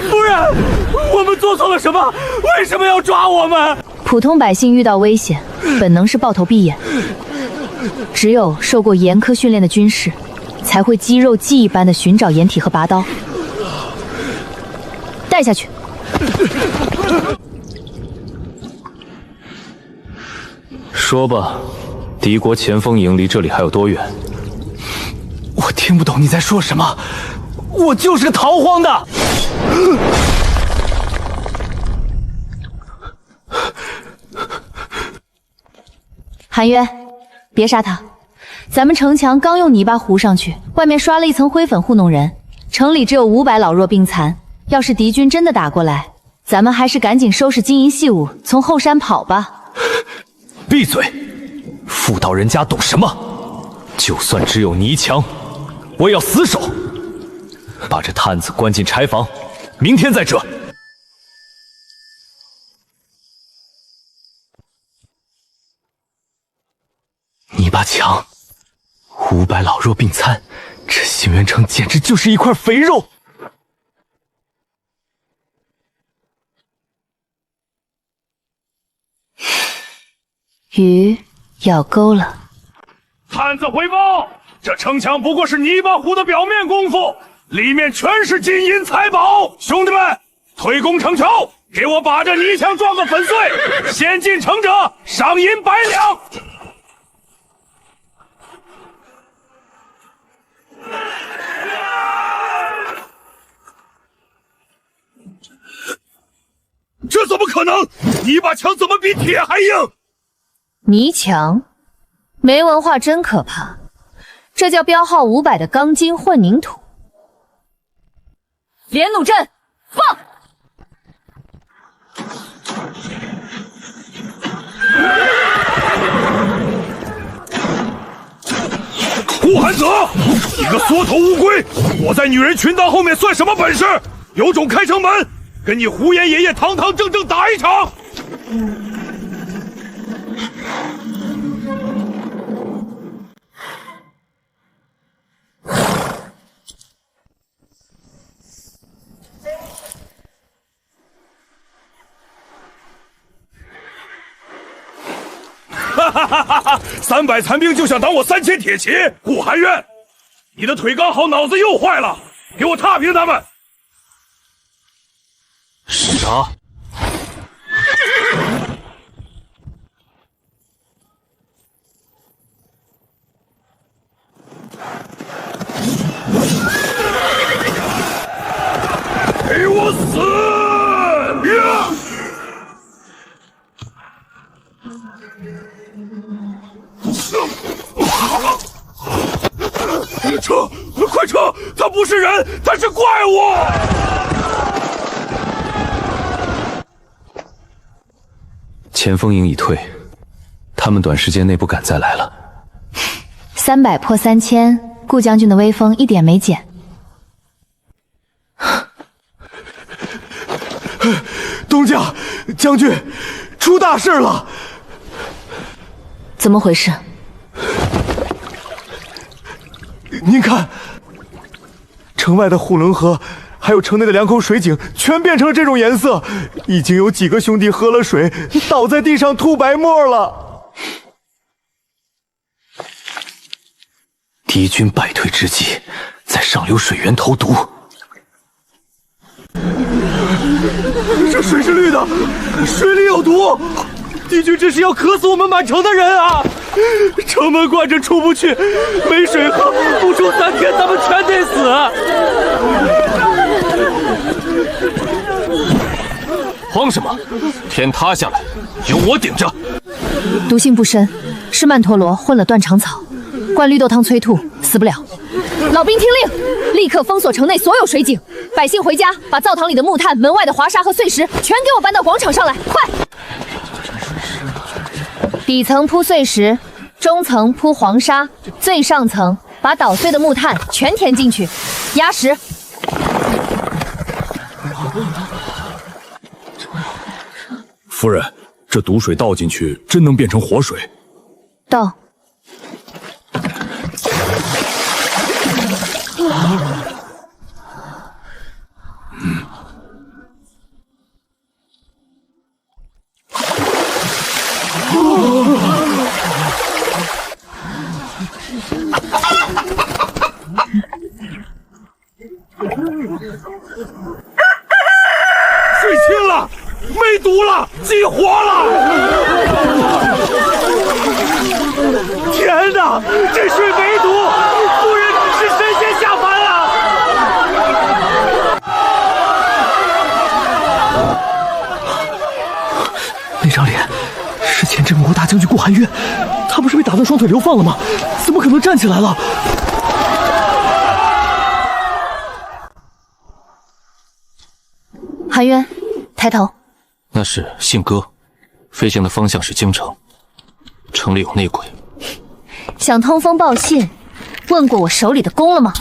夫人，我们做错了什么？为什么要抓我们？普通百姓遇到危险，本能是抱头闭眼。只有受过严苛训练的军士，才会肌肉记忆般的寻找掩体和拔刀。带下去。说吧，敌国前锋营离这里还有多远？我听不懂你在说什么，我就是个逃荒的。韩渊，别杀他！咱们城墙刚用泥巴糊上去，外面刷了一层灰粉糊弄人。城里只有500老弱病残，要是敌军真的打过来，咱们还是赶紧收拾金银细物，从后山跑吧。闭嘴！妇道人家懂什么？就算只有泥墙，我也要死守。把这探子关进柴房，明天再折。泥巴墙，500老弱病残，这星渊城简直就是一块肥肉。鱼咬钩了。探子回报，这城墙不过是泥巴糊的表面功夫，里面全是金银财宝。兄弟们，推攻城桥，给我把这泥墙撞个粉碎！先进城者赏银100两。这怎么可能？泥巴墙怎么比铁还硬？泥墙，没文化真可怕。这叫标号500的钢筋混凝土，连弩阵，放！顾寒泽，你个缩头乌龟，躲在女人裙裆后面算什么本事？有种开城门，跟你胡言爷爷堂堂正正打一场！哈哈哈哈哈！300残兵就想挡我3000铁骑，顾寒渊，你的腿刚好，脑子又坏了，给我踏平他们！杀！给我死！呀！撤！快撤！他不是人，他是怪物！前锋营已退，他们短时间内不敢再来了。300破3000，顾将军的威风一点没减。东家，将军，出大事了！怎么回事？您看，城外的护棱河，还有城内的2口水井，全变成了这种颜色。已经有几个兄弟喝了水，倒在地上吐白沫了。敌军败退之际，在上流水源投毒。这水是绿的，水里有毒！敌军这是要渴死我们满城的人啊！城门关着出不去，没水喝，不出3天，咱们全得死！慌什么？天塌下来，由我顶着。毒性不深，是曼陀罗混了断肠草，灌绿豆汤催吐，死不了。老兵听令，立刻封锁城内所有水井，百姓回家把灶堂里的木炭、门外的华沙和碎石全给我搬到广场上来，快！底层铺碎石，中层铺黄沙，最上层把捣碎的木炭全填进去，压实。夫人，这毒水倒进去，真能变成活水？倒。水清了，没毒了，激活了！天哪，这水没毒，夫人是神仙下凡啊！那张脸是前镇国大将军顾寒渊，他不是被打断双腿流放了吗？怎么可能站起来了？寒渊，抬头。那是信鸽，飞行的方向是京城，城里有内鬼。想通风报信，问过我手里的弓了吗？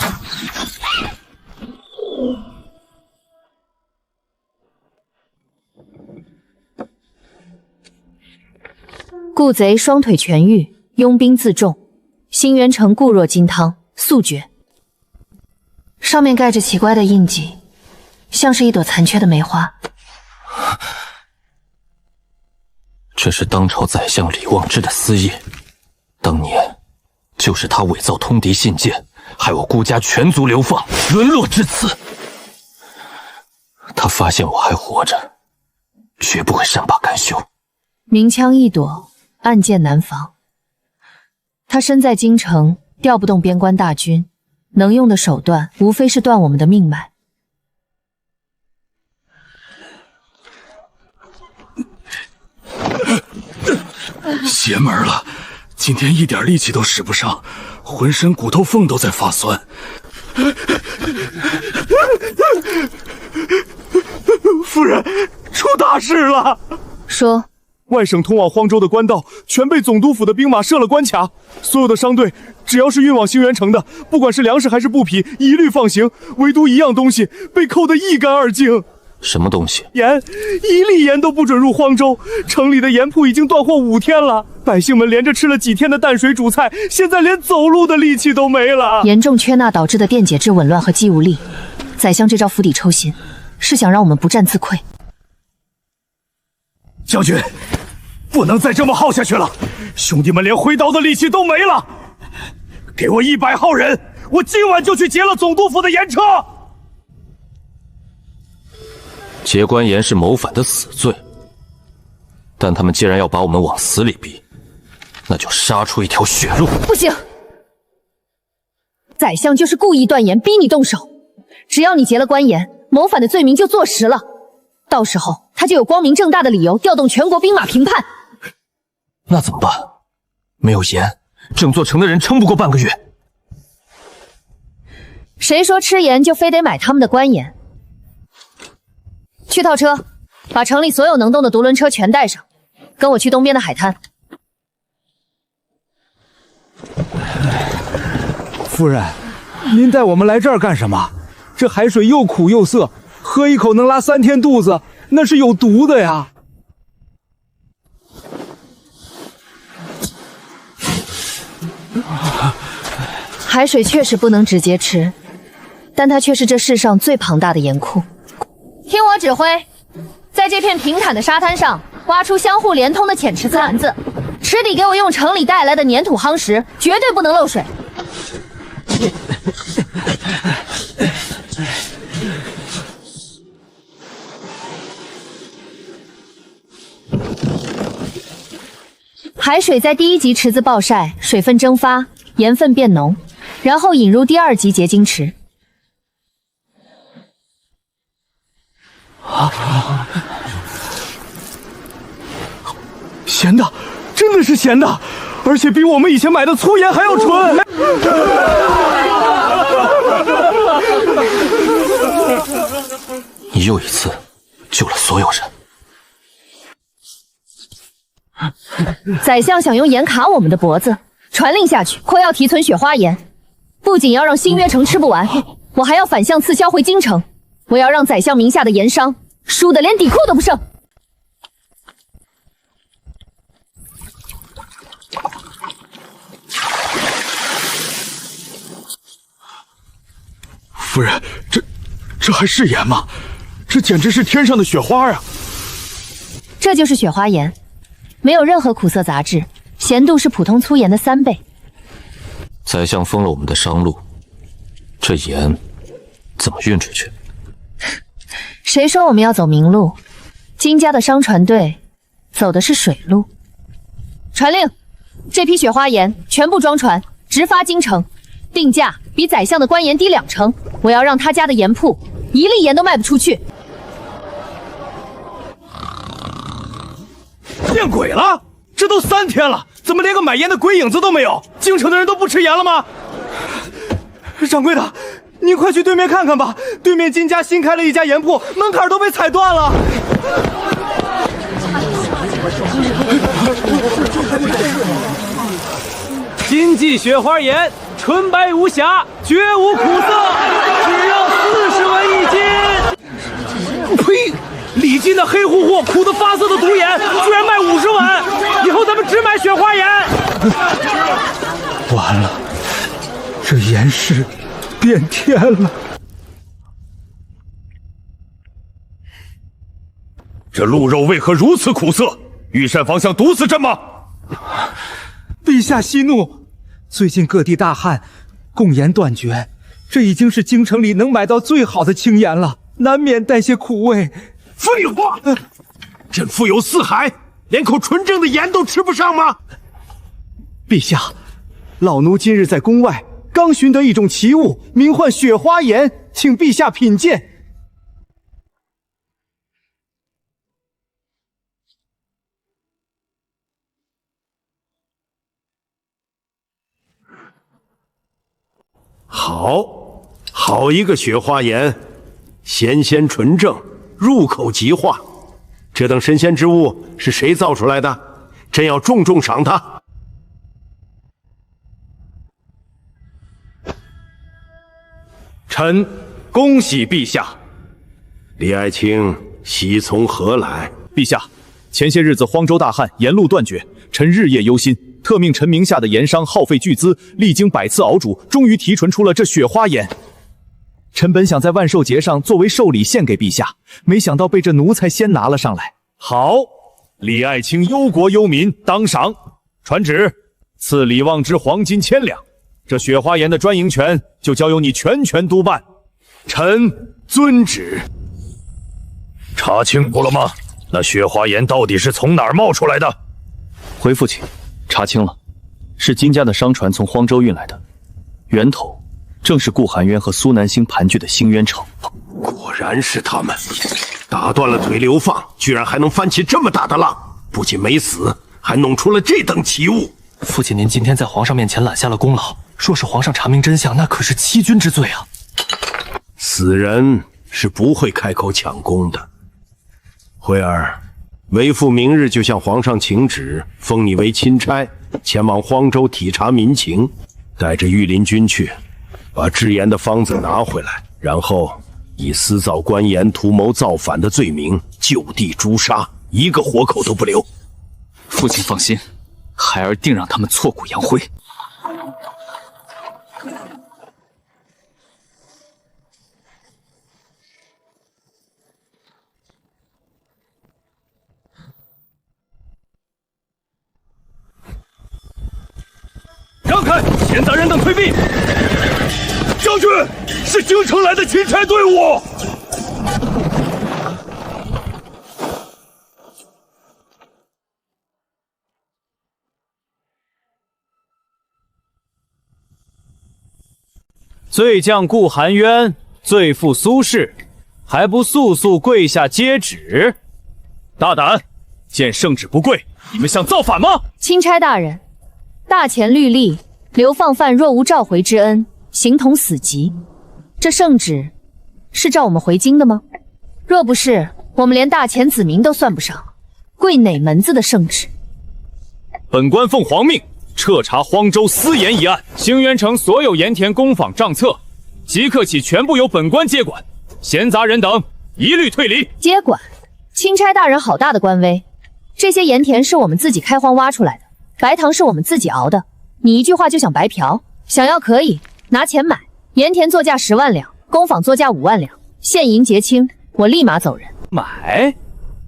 顾贼双腿痊愈，拥兵自重，新元城固若金汤，速决。上面盖着奇怪的印记，像是一朵残缺的梅花。这是当朝宰相李望之的私业，当年就是他伪造通敌信件，害我顾家全族流放，沦落至此。他发现我还活着，绝不会善罢甘休。明枪易躲，暗箭难防。他身在京城，调不动边关大军，能用的手段无非是断我们的命脉。邪门了！今天一点力气都使不上，浑身骨头缝都在发酸。夫人，出大事了！说，外省通往荒州的官道全被总督府的兵马设了关卡，所有的商队只要是运往兴元城的，不管是粮食还是布匹，一律放行，唯独一样东西被扣得一干二净。什么东西？盐，一粒盐都不准入荒州。城里的盐铺已经断货5天了，百姓们连着吃了几天的淡水煮菜，现在连走路的力气都没了。严重缺钠导致的电解质紊乱和肌无力，宰相这招釜底抽薪，是想让我们不战自溃。将军，不能再这么耗下去了，兄弟们连挥刀的力气都没了。给我100号人，我今晚就去劫了总督府的盐车。劫官盐是谋反的死罪，但他们既然要把我们往死里逼，那就杀出一条血路。不行，宰相就是故意断言逼你动手，只要你劫了官盐，谋反的罪名就坐实了，到时候他就有光明正大的理由调动全国兵马平叛。那怎么办？没有盐，整座城的人撑不过半个月。谁说吃盐就非得买他们的官盐？去套车，把城里所有能动的独轮车全带上，跟我去东边的海滩。夫人，您带我们来这儿干什么？这海水又苦又涩，喝一口能拉3天肚子，那是有毒的呀！海水确实不能直接吃，但它却是这世上最庞大的盐库。听我指挥，在这片平坦的沙滩上挖出相互连通的浅池子篮子，池底给我用城里带来的粘土夯实，绝对不能漏水。海水在第1级池子暴晒，水分蒸发，盐分变浓，然后引入第2级结晶池。咸的，真的是咸的，而且比我们以前买的粗盐还要纯。你又一次救了所有人。宰相想用盐卡我们的脖子，传令下去，扩要提存雪花盐，不仅要让新约城吃不完，我还要反向刺销回京城。我要让宰相名下的盐商输得连底裤都不剩。夫人，这还是盐吗？这简直是天上的雪花啊！这就是雪花盐，没有任何苦涩杂质，咸度是普通粗盐的3倍。宰相封了我们的商路，这盐怎么运出去？谁说我们要走明路？金家的商船队走的是水路。传令，这批雪花盐全部装船，直发京城，定价比宰相的官盐低2成。我要让他家的盐铺1粒盐都卖不出去。见鬼了！这都3天了，怎么连个买盐的鬼影子都没有？京城的人都不吃盐了吗？掌柜的，您快去对面看看吧，对面金家新开了一家盐铺，门槛都被踩断了。金记雪花盐，纯白无瑕，绝无苦涩，只要40文1斤。呸！李金那黑乎乎、苦得发涩的毒盐，居然卖50文！以后咱们只买雪花盐。完了，这盐市变天了。这鹿肉为何如此苦涩？御膳房想毒死朕吗？陛下息怒，最近各地大旱，供盐断绝，这已经是京城里能买到最好的清盐了，难免带些苦味。废话！朕富有4海，连口纯正的盐都吃不上吗？陛下，老奴今日在宫外刚寻得一种奇物，名唤雪花盐，请陛下品鉴。好一个雪花盐，纤纤纯正，入口即化。这等神仙之物是谁造出来的？朕要重重赏他。臣恭喜陛下。李爱卿，喜从何来？陛下，前些日子荒州大旱，盐路断绝，臣日夜忧心，特命臣名下的盐商耗费巨资，历经100次熬煮，终于提纯出了这雪花盐。臣本想在万寿节上作为寿礼献给陛下，没想到被这奴才先拿了上来。好，李爱卿忧国忧民，当赏。传旨，赐李望之黄金1000两。这雪花盐的专营权就交由你全权督办。臣遵旨。查清楚了吗？那雪花盐到底是从哪儿冒出来的？回父亲，查清了，是金家的商船从荒州运来的，源头正是顾寒渊和苏南星盘踞的星渊城。果然是他们，打断了腿流放，居然还能翻起这么大的浪，不仅没死，还弄出了这等奇物。父亲，您今天在皇上面前揽下了功劳，若是皇上查明真相，那可是欺君之罪啊！死人是不会开口抢功的。慧儿，为父明日就向皇上请旨，封你为钦差，前往荒州体察民情，带着御林军去，把制盐的方子拿回来，然后以私造官盐、图谋造反的罪名就地诛杀，一个活口都不留。父亲放心，孩儿定让他们挫骨扬灰。让开！闲杂人等退避！将军，是京城来的钦差队伍。罪将顾寒渊，罪妇苏氏，还不速速跪下接旨？大胆！见圣旨不跪，你们想造反吗？钦差大人，大前律例，流放犯若无召回之恩，形同死籍。这圣旨是召我们回京的吗？若不是，我们连大前子民都算不上，跪哪门子的圣旨？本官奉皇命，彻查荒州私盐一案，星渊城所有盐田工坊账册，即刻起全部由本官接管，闲杂人等一律退离。接管？钦差大人好大的官威！这些盐田是我们自己开荒挖出来的，白糖是我们自己熬的，你一句话就想白嫖？想要可以拿钱买，盐田作价10万两，工坊作价5万两，现银结清，我立马走人。买？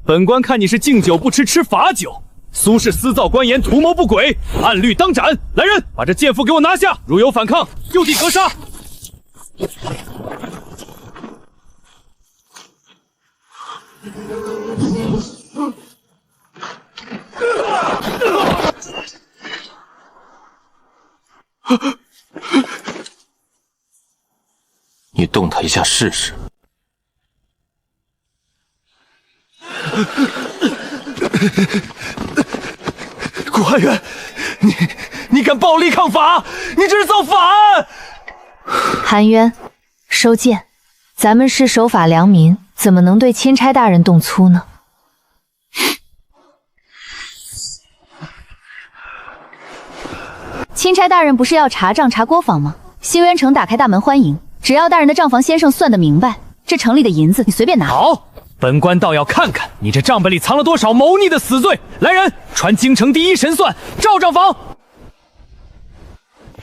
本官看你是敬酒不吃吃罚酒。苏氏私造官盐，图谋不轨，按律当斩。来人，把这贱妇给我拿下！如有反抗，就地格杀。你动他一下试试。顾寒渊，你敢暴力抗法？你这是造反！寒渊，收剑！咱们是守法良民，怎么能对钦差大人动粗呢？钦差大人不是要查账查锅坊吗？星渊城打开大门欢迎，只要大人的账房先生算得明白，这城里的银子你随便拿。好，本官倒要看看你这账本里藏了多少谋逆的死罪。来人，传京城第一神算赵账房。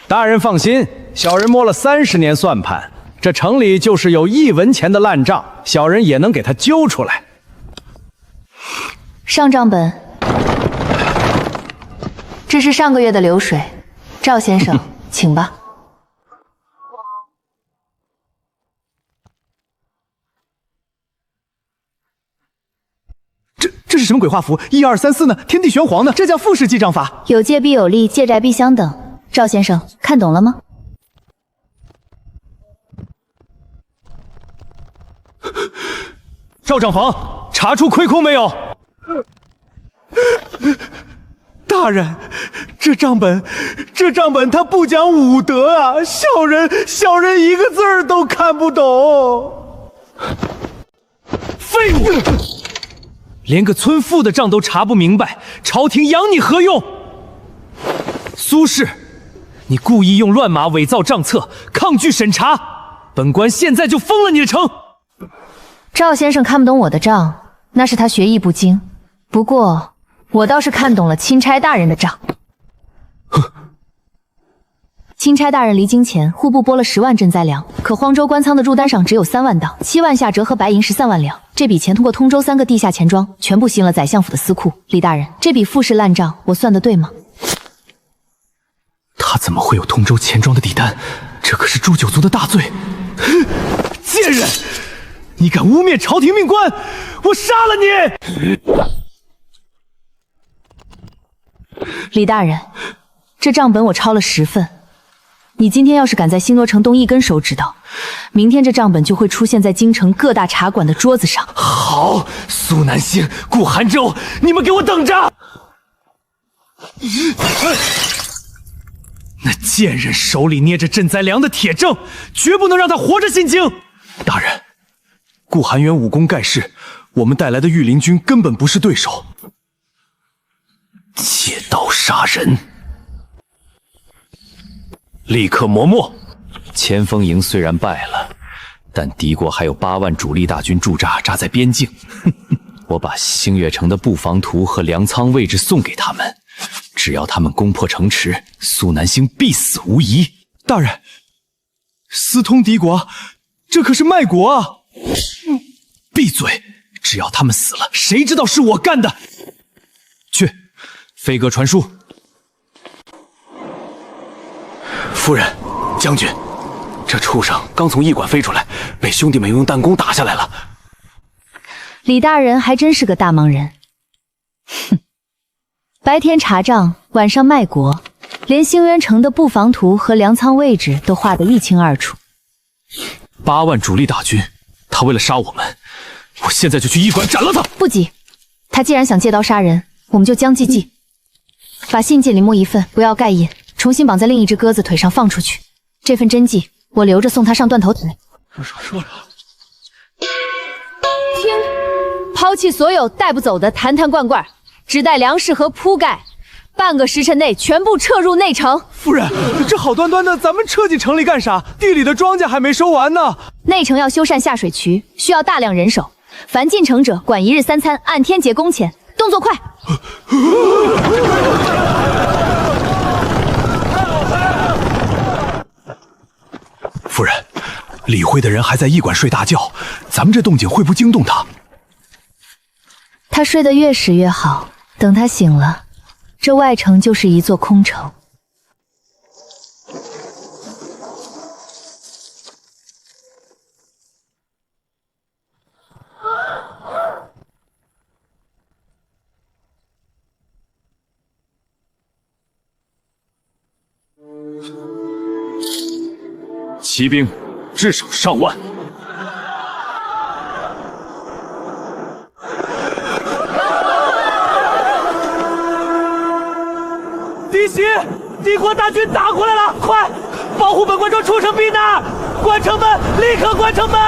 大人放心，小人摸了30年算盘，这城里就是有1文钱的烂账，小人也能给他揪出来。上账本，这是上个月的流水，赵先生，请吧。这是什么鬼画符？1、2、3、4呢？天地玄黄呢？这叫复式记账法。有借必有利，借债必相等。赵先生，看懂了吗？赵账房，查出亏空没有？大人，这账本他不讲武德啊！小人一个字儿都看不懂。废物！连个村妇的账都查不明白，朝廷养你何用？苏轼，你故意用乱码伪造账册，抗拒审查，本官现在就封了你的城。赵先生看不懂我的账，那是他学艺不精。不过我倒是看懂了钦差大人的账。钦差大人离京前，户部拨了10万赈灾粮，可黄州官仓的入单赏只有3万担，7万下折合白银13万两。这笔钱通过通州3个地下钱庄，全部吸进了宰相府的私库。李大人，这笔复式烂账我算得对吗？他怎么会有通州钱庄的底单？这可是诛九族的大罪！贱人，你敢污蔑朝廷命官，我杀了你！李大人，这账本我抄了10份。你今天要是敢在新罗城动一根手指头，明天这账本就会出现在京城各大茶馆的桌子上。好，苏南星、顾寒舟，你们给我等着！那贱人手里捏着赈灾粮的铁证，绝不能让他活着进京。大人，顾寒渊武功盖世，我们带来的御林军根本不是对手。借刀杀人，立刻磨墨。前锋营虽然败了，但敌国还有8万主力大军驻扎在边境。我把星月城的布防图和粮仓位置送给他们，只要他们攻破城池，苏南星必死无疑。大人，私通敌国，这可是卖国啊！闭嘴！只要他们死了，谁知道是我干的？去，飞鸽传书。夫人，将军，这畜生刚从驿馆飞出来，被兄弟们用弹弓打下来了。李大人还真是个大忙人。哼，白天查账，晚上卖国，连星渊城的布防图和粮仓位置都画得一清二楚。8万主力大军，他为了杀我们，我现在就去驿馆斩了他。不急，他既然想借刀杀人，我们就将计计。把信件里墨一份，不要盖印，重新绑在另一只鸽子腿上放出去。这份真迹我留着送他上断头台。说了。抛弃所有带不走的坛坛罐罐，只带粮食和铺盖，半个时辰内全部撤入内城。夫人，这好端端的，咱们撤进城里干啥？地里的庄稼还没收完呢。内城要修缮下水渠，需要大量人手。凡进城者，管1日3餐，按天结工钱。动作快！夫人，理会的人还在驿馆睡大觉，咱们这动静会不惊动他？他睡得越实越好，等他醒了，这外城就是一座空城。骑兵至少上万。敌袭！敌国大军打过来了！快，保护本关中畜生避难！关城门，立刻关城门！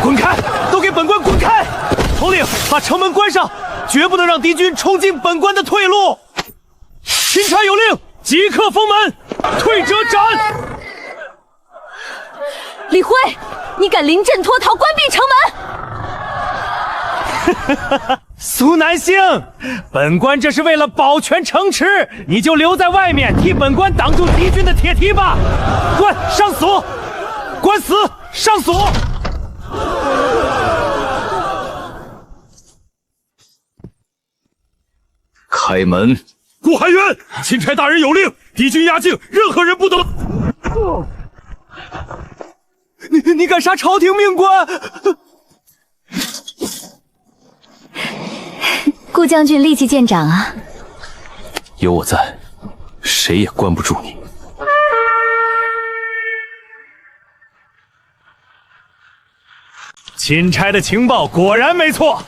滚开！都给本官滚开！统领，把城门关上，绝不能让敌军冲进本关的退路。钦差有令，即刻封门，退者斩！李辉，你敢临阵脱逃，关闭城门！苏南星，本官这是为了保全城池，你就留在外面替本官挡住敌军的铁蹄吧。关上锁，关死上锁。开门！顾寒渊，钦差大人有令，敌军压境，任何人不得。你敢杀朝廷命官？顾将军力气见长啊！有我在，谁也关不住你。钦差的情报果然没错，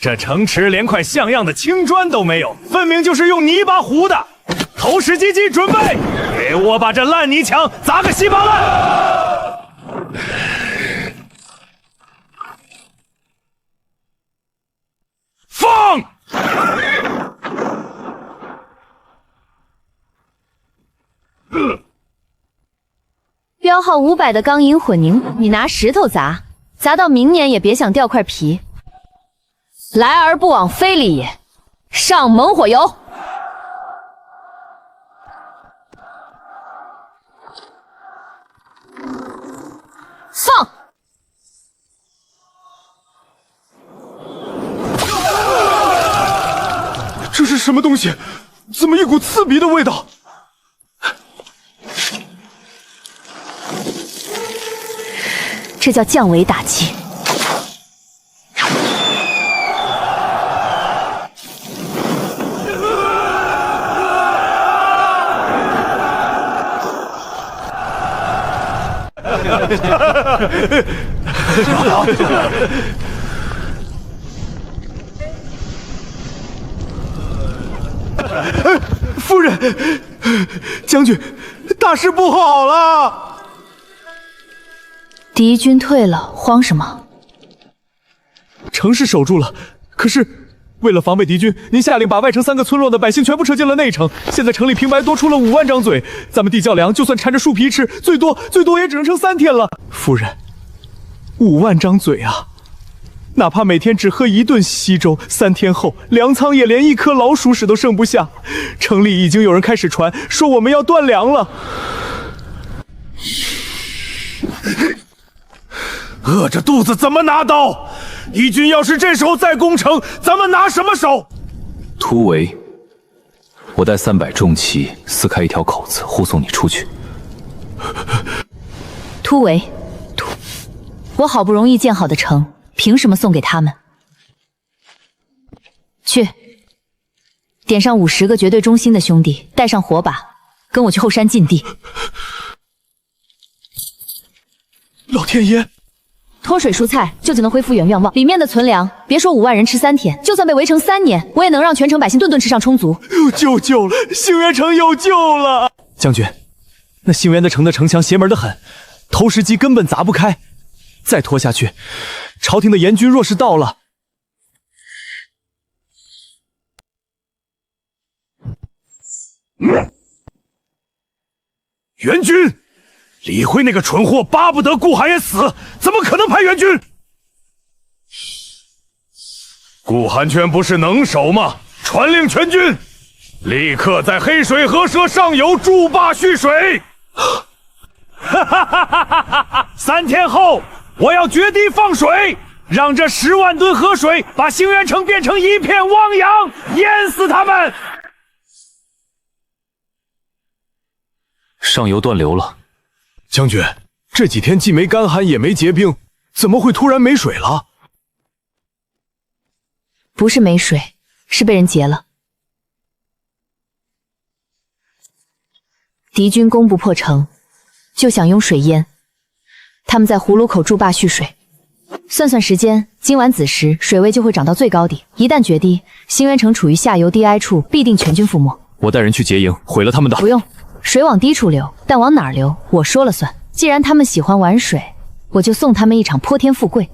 这城池连块像样的青砖都没有，分明就是用泥巴糊的。投石机准备，给我把这烂泥墙砸个稀巴烂！放！标号500的钢银混凝土，你拿石头砸，砸到明年也别想掉块皮。来而不往非礼也。上猛火油！放！这是什么东西？怎么一股刺鼻的味道？这叫降维打击。夫人，将军，大事不好了！敌军退了，慌什么？城市守住了，可是为了防备敌军，您下令把外城3个村落的百姓全部撤进了内城。现在城里平白多出了5万张嘴，咱们地窖粮就算缠着树皮吃，最多也只能撑3天了。夫人，5万张嘴啊！哪怕每天只喝1顿稀粥，3天后粮仓也连1颗老鼠屎都剩不下。城里已经有人开始传说我们要断粮了。饿着肚子怎么拿刀？敌军要是这时候再攻城，咱们拿什么守？突围！我带300重骑撕开一条口子，护送你出去。突围！我好不容易建好的城，凭什么送给他们？去，点上50个绝对忠心的兄弟，带上火把，跟我去后山禁地。老天爷！脱水蔬菜就能恢复原愿望，里面的存粮，别说5万人吃3天，就算被围城3年，我也能让全城百姓顿顿吃上充足。有救了，星源城有救了！将军，那星源的城的城墙邪门得很，投石机根本砸不开，再拖下去，朝廷的严军若是到了，援军！李辉那个蠢货巴不得顾寒烟死，怎么可能派援军？顾寒泉不是能手吗？传令全军，立刻在黑水河蛇上游筑坝蓄水。哈哈哈哈哈哈！3天后，我要决堤放水，让这10万吨河水把星源城变成一片汪洋，淹死他们！上游断流了。将军，这几天既没干旱也没结冰，怎么会突然没水了？不是没水，是被人劫了。敌军攻不破城，就想用水淹。他们在葫芦口筑坝蓄水，算算时间，今晚子时水位就会涨到最高底。一旦决堤，星源城处于下游低矮处，必定全军覆没。我带人去劫营，毁了他们的。不用。水往低处流，但往哪儿流，我说了算。既然他们喜欢玩水，我就送他们一场泼天富贵。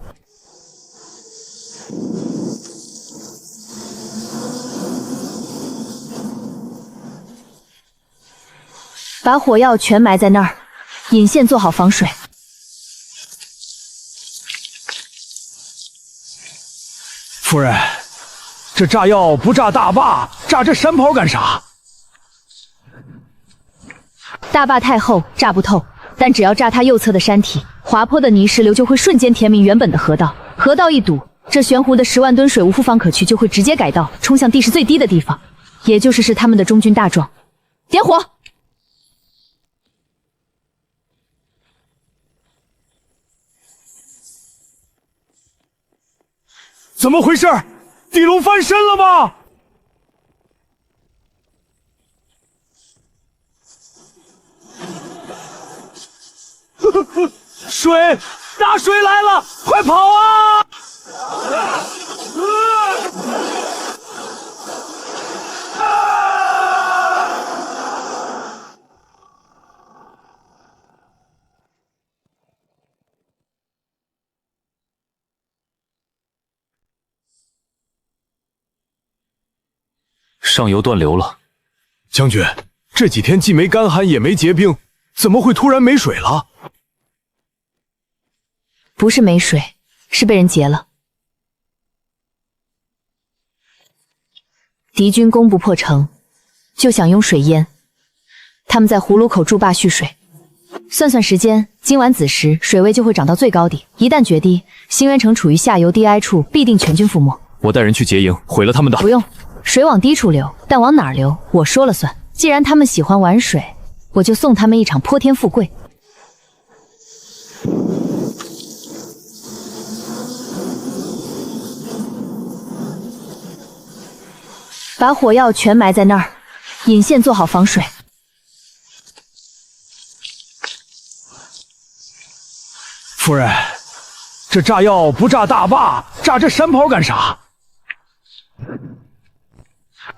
把火药全埋在那儿，引线做好防水。夫人，这炸药不炸大坝，炸这山炮干啥？大坝太厚，炸不透，但只要炸它右侧的山体，滑坡的泥石流就会瞬间填平原本的河道。河道一堵，这悬湖的10万吨水无方可去，就会直接改道，冲向地势最低的地方，也就是他们的中军大壮。点火！怎么回事？地龙翻身了吗？水，大水来了，快跑啊！上游断流了。将军，这几天既没干旱也没结冰，怎么会突然没水了？不是没水，是被人劫了。敌军攻不破城，就想用水淹。他们在葫芦口筑坝蓄水，算算时间，今晚子时水位就会涨到最高底。一旦决堤，兴元城处于下游低挨处，必定全军覆没。我带人去劫营，毁了他们的。不用，水往低处流，但往哪儿流，我说了算。既然他们喜欢玩水，我就送他们一场泼天富贵。把火药全埋在那儿，引线做好防水。夫人，这炸药不炸大坝，炸这山炮干啥？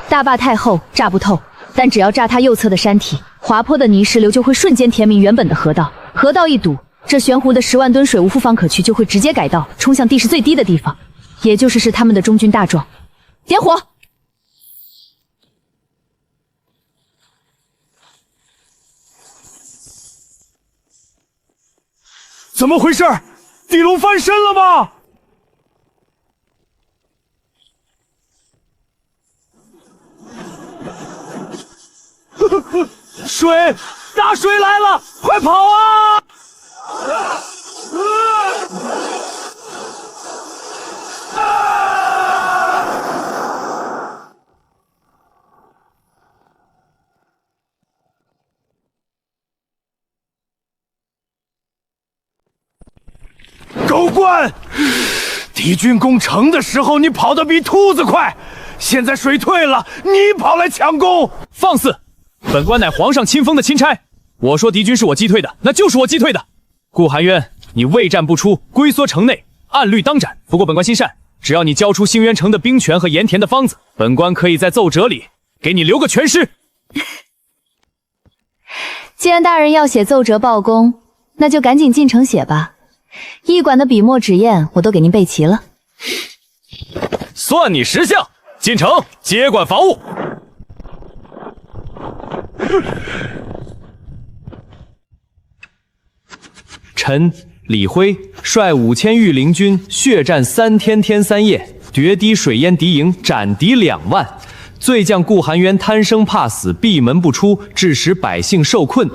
大坝太厚，炸不透，但只要炸它右侧的山体，滑坡的泥石流就会瞬间填平原本的河道。河道一堵，这悬湖的10万吨水无复方可去，就会直接改道，冲向地势最低的地方，也就是他们的中军大壮。点火！怎么回事？地龙翻身了吗？水，大水来了，快跑啊！狗官，敌军攻城的时候你跑得比兔子快，现在水退了，你跑来抢攻，放肆！本官乃皇上亲封的钦差，我说敌军是我击退的，那就是我击退的。顾寒渊，你未战不出，龟缩城内，按律当斩。不过本官心善，只要你交出兴元城的兵权和盐田的方子，本官可以在奏折里给你留个全尸。既然大人要写奏折报功，那就赶紧进城写吧。驿馆的笔墨纸砚我都给您备齐了，算你识相。进城接管防务。臣李辉率5000御林军血战3天3夜，决堤水淹敌营，斩敌2万。罪将顾寒渊贪生怕死，闭门不出，致使百姓受困。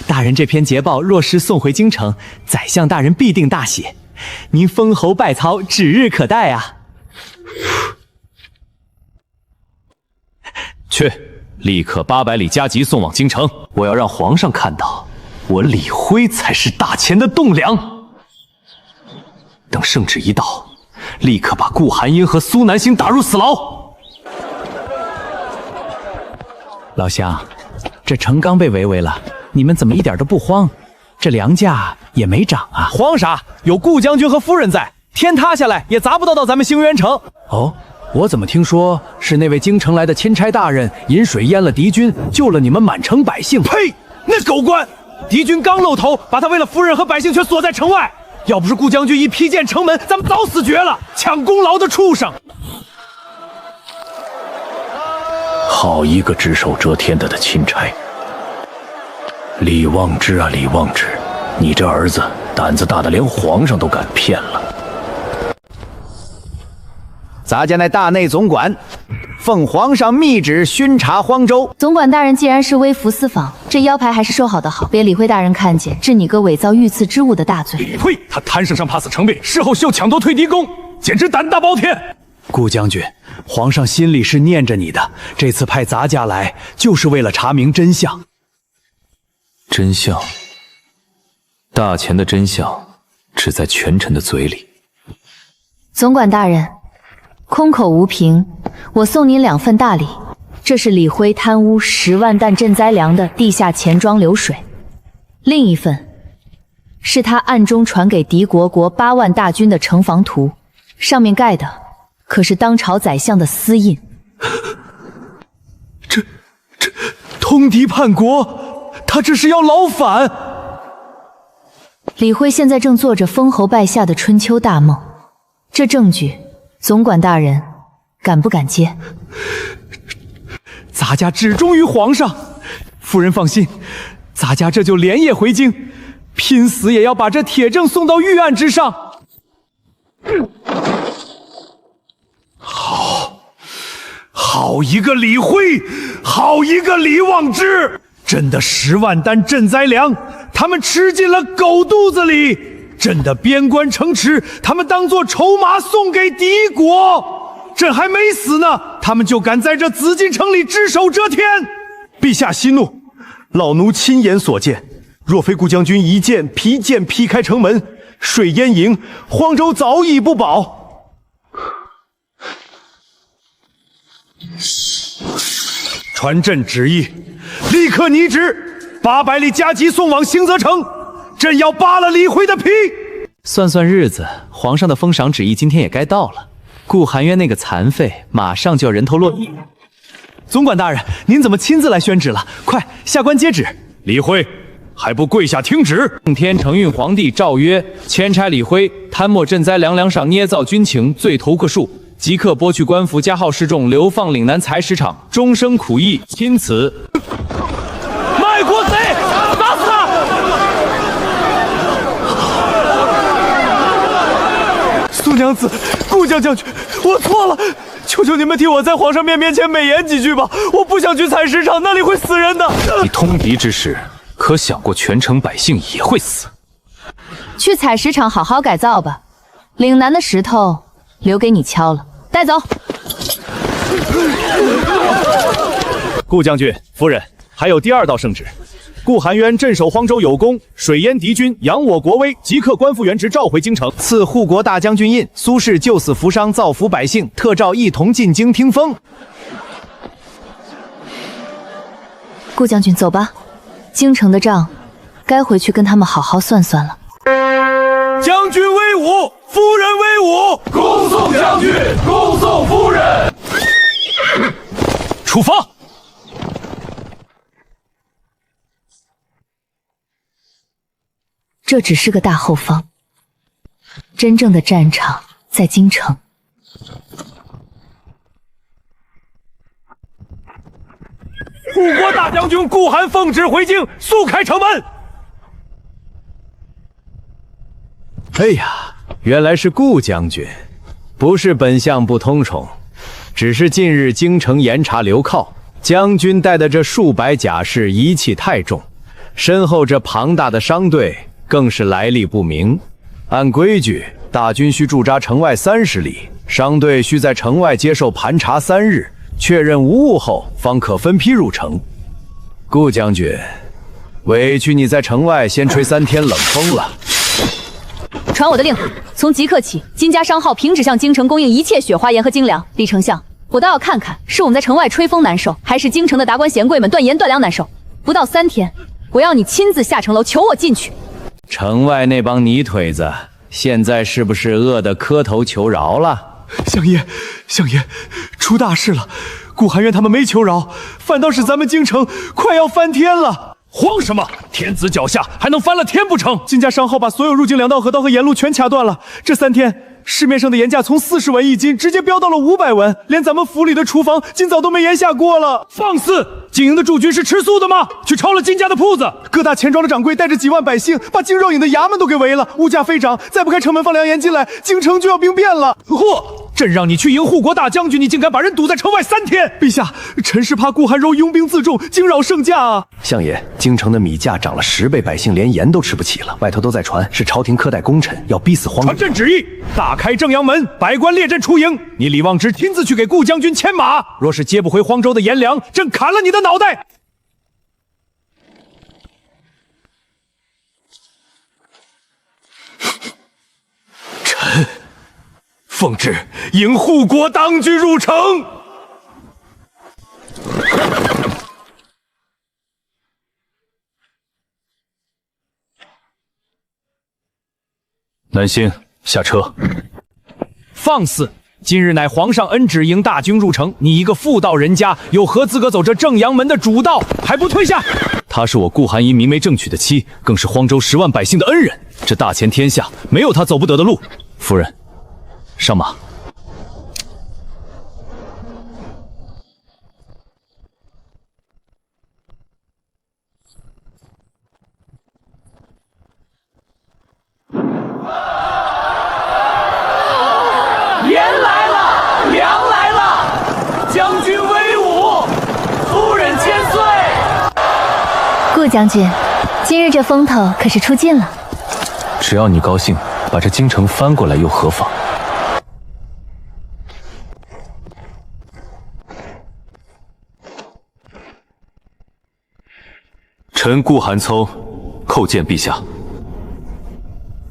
大人这篇捷报若是送回京城，宰相大人必定大喜，您封侯拜曹指日可待啊！去，立刻800里加急送往京城，我要让皇上看到，我李辉才是大钱的栋梁。等圣旨一到，立刻把顾寒英和苏南星打入死牢。老乡，这城刚被围了，你们怎么一点都不慌？这粮价也没涨啊！慌啥？有顾将军和夫人在，天塌下来也砸不到咱们兴元城。哦，我怎么听说是那位京城来的钦差大人引水淹了敌军，救了你们满城百姓？呸！那狗官，敌军刚露头，把他为了夫人和百姓却锁在城外。要不是顾将军一劈剑城门，咱们早死绝了！抢功劳的畜生！好一个只手遮天的钦差！李望之啊，李望之，你这儿子胆子大的连皇上都敢骗了。咱家那大内总管奉皇上密旨巡查荒州。总管大人既然是微服私访，这腰牌还是收好的好，别理会大人看见，治你个伪造御赐之物的大罪。呸！他贪生怕死成病，事后又抢夺退敌功，简直胆大包天！顾将军，皇上心里是念着你的，这次派咱家来，就是为了查明真相。真相，大钱的真相，只在权臣的嘴里。总管大人，空口无凭，我送您2份大礼。这是李辉贪污10万担赈灾粮的地下钱庄流水，另一份是他暗中传给敌国8万大军的城防图，上面盖的可是当朝宰相的私印。这通敌叛国，他这是要劳反。李辉现在正做着封侯拜下的春秋大梦，这证据，总管大人敢不敢接？咱家只忠于皇上。夫人放心，咱家这就连夜回京，拼死也要把这铁证送到御案之上。好一个李辉，好一个李望之！朕的10万担赈灾粮，他们吃进了狗肚子里；朕的边关城池，他们当作筹码送给敌国。朕还没死呢，他们就敢在这紫禁城里只手遮天。陛下息怒，老奴亲眼所见，若非顾将军一剑劈开城门，水淹营，黄州早已不保。传朕旨意，立刻拟旨，800里加急送往兴泽城。朕要扒了李辉的皮。算算日子，皇上的封赏旨意今天也该到了。顾含冤那个残废，马上就要人头落地。总管大人，您怎么亲自来宣旨了？快下官接旨。李辉，还不跪下听旨！奉天承运皇帝诏曰：钦差李辉贪没赈灾粮粮赏捏造军情，罪头克数，即刻剥去官服，加号示众，流放岭南采石场，终生苦役。钦此。卖国贼，打死他！苏娘子，顾将军，我错了，求求你们替我在皇上面前美言几句吧，我不想去采石场，那里会死人的。你通敌之时，可想过全城百姓也会死？去采石场好好改造吧，岭南的石头留给你敲了，带走。顾将军、夫人，还有第2道圣旨。顾含冤镇守黄州有功，水淹敌军，扬我国威，即刻官复原职，召回京城。赐护国大将军印，苏轼救死扶伤，造福百姓，特召一同进京听封。顾将军，走吧，京城的账该回去跟他们好好算算了。将军威武，夫人威武！恭送将军，恭送夫人。出发。这只是个大后方，真正的战场在京城。护国大将军顾含奉旨回京，速开城门。哎呀，原来是顾将军，不是本相不通宠，只是近日京城严查流寇，将军带的这数百甲士仪器太重，身后这庞大的商队更是来历不明。按规矩，大军需驻扎城外30里，商队需在城外接受盘查3日，确认无误后方可分批入城。顾将军，委屈你在城外先吹3天冷风了。传我的令，从即刻起，金家商号停止向京城供应一切雪花盐和精粮。李丞相，我倒要看看，是我们在城外吹风难受，还是京城的达官贤贵们断盐断粮难受。不到3天，我要你亲自下城楼求我进去。城外那帮泥腿子，现在是不是饿得磕头求饶了？相爷，出大事了！顾含冤他们没求饶，反倒是咱们京城快要翻天了。慌什么？天子脚下还能翻了天不成？金家商号把所有入京粮道、河道和盐路全卡断了。这3天，市面上的盐价从40文1斤直接飙到了500文，连咱们府里的厨房今早都没盐下过了。放肆！经营的驻军是吃素的吗？去抄了金家的铺子。各大钱庄的掌柜带着几万百姓，把京肉饮的衙门都给围了，物价飞涨，再不开城门放粮盐进来，京城就要兵变了。嚯！朕让你去迎护国大将军，你竟敢把人堵在城外3天！陛下，臣是怕顾含柔拥兵自重，惊扰圣驾啊！相爷，京城的米价涨了10倍，百姓连盐都吃不起了。外头都在传是朝廷苛待功臣，要逼死荒。传朕旨意，大开正阳门，百官列阵出营。你李望之亲自去给顾将军牵马，若是接不回黄州的盐粮，朕砍了你的脑袋！臣奉旨迎护国当军入城。南星，下车。放肆！今日乃皇上恩旨迎大军入城，你一个妇道人家，有何资格走这正阳门的主道？还不退下！她是我顾含仪明媒正娶的妻，更是黄州10万百姓的恩人。这大千天下，没有她走不得的路。夫人，上马。将军，今日这风头可是出尽了。只要你高兴，把这京城翻过来又何妨？臣顾寒秋叩见陛下。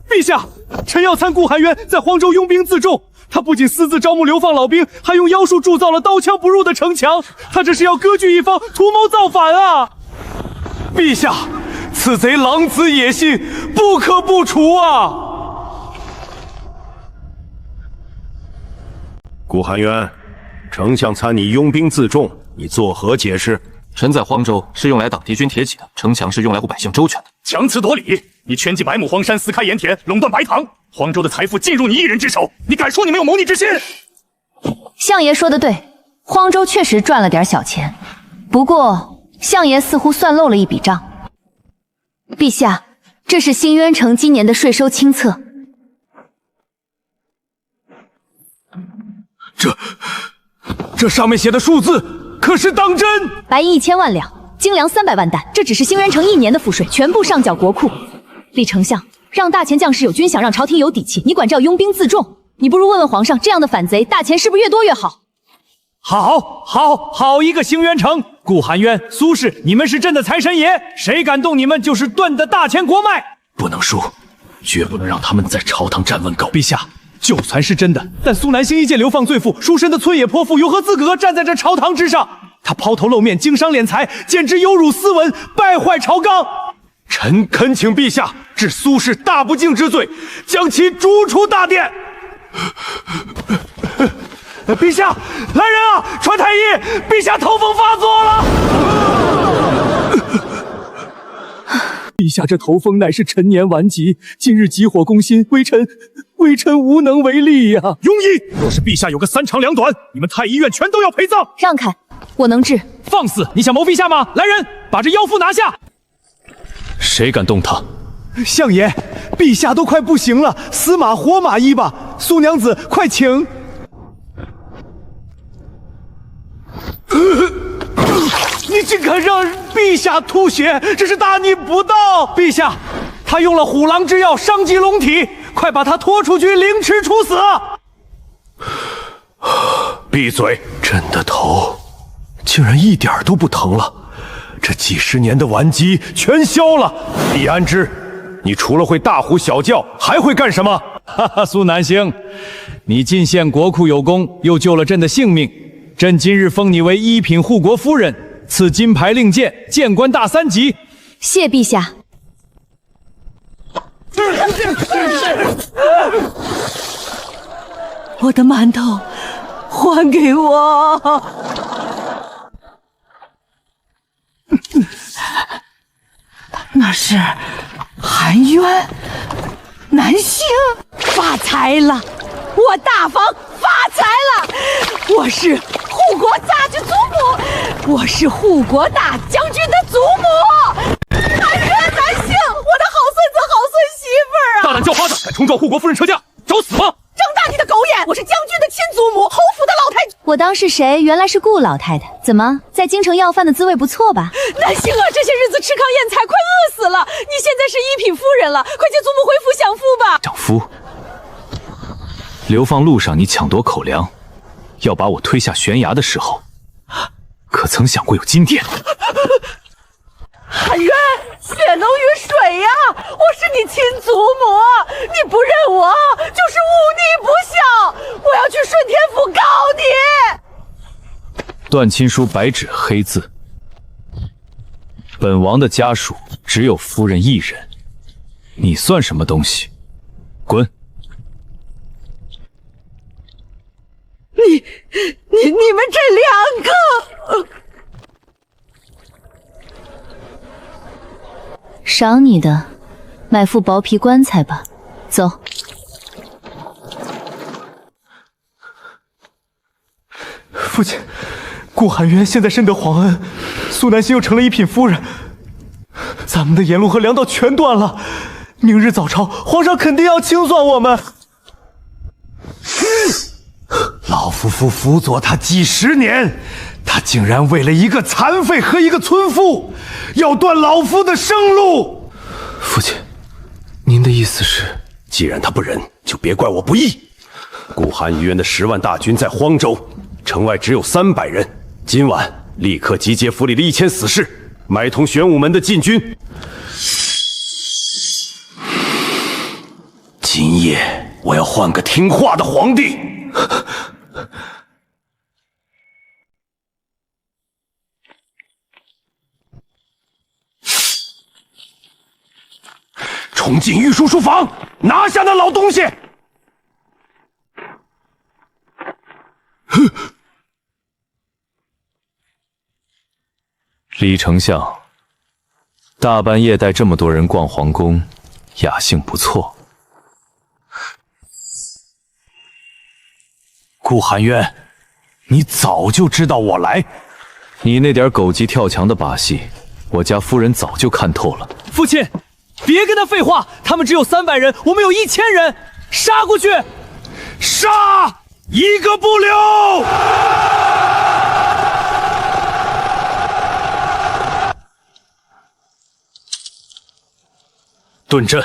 陛下，臣要参顾寒渊在黄州拥兵自重。他不仅私自招募流放老兵，还用妖术铸造了刀枪不入的城墙。他这是要割据一方，图谋造反啊！陛下，此贼狼子野心，不可不除啊！顾寒渊，丞相参你拥兵自重，你作何解释？臣在黄州是用来挡敌军铁骑的，城墙是用来护百姓周全的。强词夺理！你圈进百亩荒山，撕开盐田，垄断白糖，黄州的财富尽入你一人之手，你敢说你没有谋逆之心？相爷说的对，荒州确实赚了点小钱，不过相爷似乎算漏了一笔账。陛下，这是新渊城今年的税收清册。这上面写的数字可是当真？白银1000万两，精粮300万担，这只是新渊城1年的赋税，全部上缴国库。李丞相，让大钱将士有军饷，让朝廷有底气，你管这要拥兵自重？你不如问问皇上，这样的反贼大钱是不是越多越好？好一个兴渊城！顾寒渊、苏轼，你们是朕的财神爷，谁敢动你们，就是断的大钱国脉。不能输，绝不能让他们在朝堂站稳狗。陛下，就算是真的，但苏南星一介流放罪妇，书生的村野泼妇，有何资格站在这朝堂之上？他抛头露面，经商敛财，简直有辱斯文，败坏朝纲。臣恳请陛下治苏轼大不敬之罪，将其逐出大殿。陛下，来人啊！传太医，陛下头风发作了。陛下这头风乃是陈年顽疾，今日急火攻心，微臣无能为力呀。庸医，若是陛下有个3长2短，你们太医院全都要陪葬。让开，我能治。放肆！你想谋陛下吗？来人，把这妖妇拿下！谁敢动他？相爷，陛下都快不行了，死马活马医吧。苏娘子，快请。你竟敢让陛下吐血，这是大逆不道！陛下，他用了虎狼之药伤及龙体，快把他拖出去凌迟处死！闭嘴！朕的头竟然一点都不疼了，这几十年的顽疾全消了。李安之，你除了会大呼小叫，还会干什么？哈哈，苏南星，你进献国库有功，又救了朕的性命，朕今日封你为一品护国夫人，赐金牌令箭，谏官大3级。谢陛下。我的馒头，还给我！那是含冤，南星发财了，我大房发财了！我是护国大军祖母，我是护国大将军的祖母。含冤南星，我的好孙子、好孙媳妇儿啊！大胆叫花子，敢冲撞护国夫人车驾，找死吧！睁大你的狗眼！我是将军的亲祖母，侯府的老太。我当是谁？原来是顾老太太。怎么在京城要饭的滋味不错吧？南星啊，这些日子吃糠咽菜，快饿死了！你现在是一品夫人了，快接祖母回府享福吧。长夫，流放路上你抢夺口粮，要把我推下悬崖的时候，可曾想过有今天？含冤，血浓于水呀！我是你亲祖母，你不认我就是忤逆不孝，我要去顺天府告你。段亲书白纸黑字，本王的家属只有夫人一人，你算什么东西？滚！你们这2个。赏你的，买副薄皮棺材吧。走。父亲，顾寒渊现在深得皇恩，苏南星又成了一品夫人，咱们的言路和粮道全断了。明日早朝，皇上肯定要清算我们。老夫妇辅佐他几10年，他他竟然为了一个残废和一个村妇，要断老夫的生路。父亲，您的意思是，既然他不仁，就别怪我不义。顾寒余渊的10万大军在荒州，城外只有300人。今晚立刻集结府里的1000死士，买通玄武门的禁军。今夜我要换个听话的皇帝。冲进御书书房，拿下那老东西！李丞相，大半夜带这么多人逛皇宫，雅兴不错。顾寒渊，你早就知道我来，你那点狗急跳墙的把戏，我家夫人早就看透了。父亲，别跟他废话，他们只有300人，我们有1000人，杀过去！杀，一个不留！顿阵！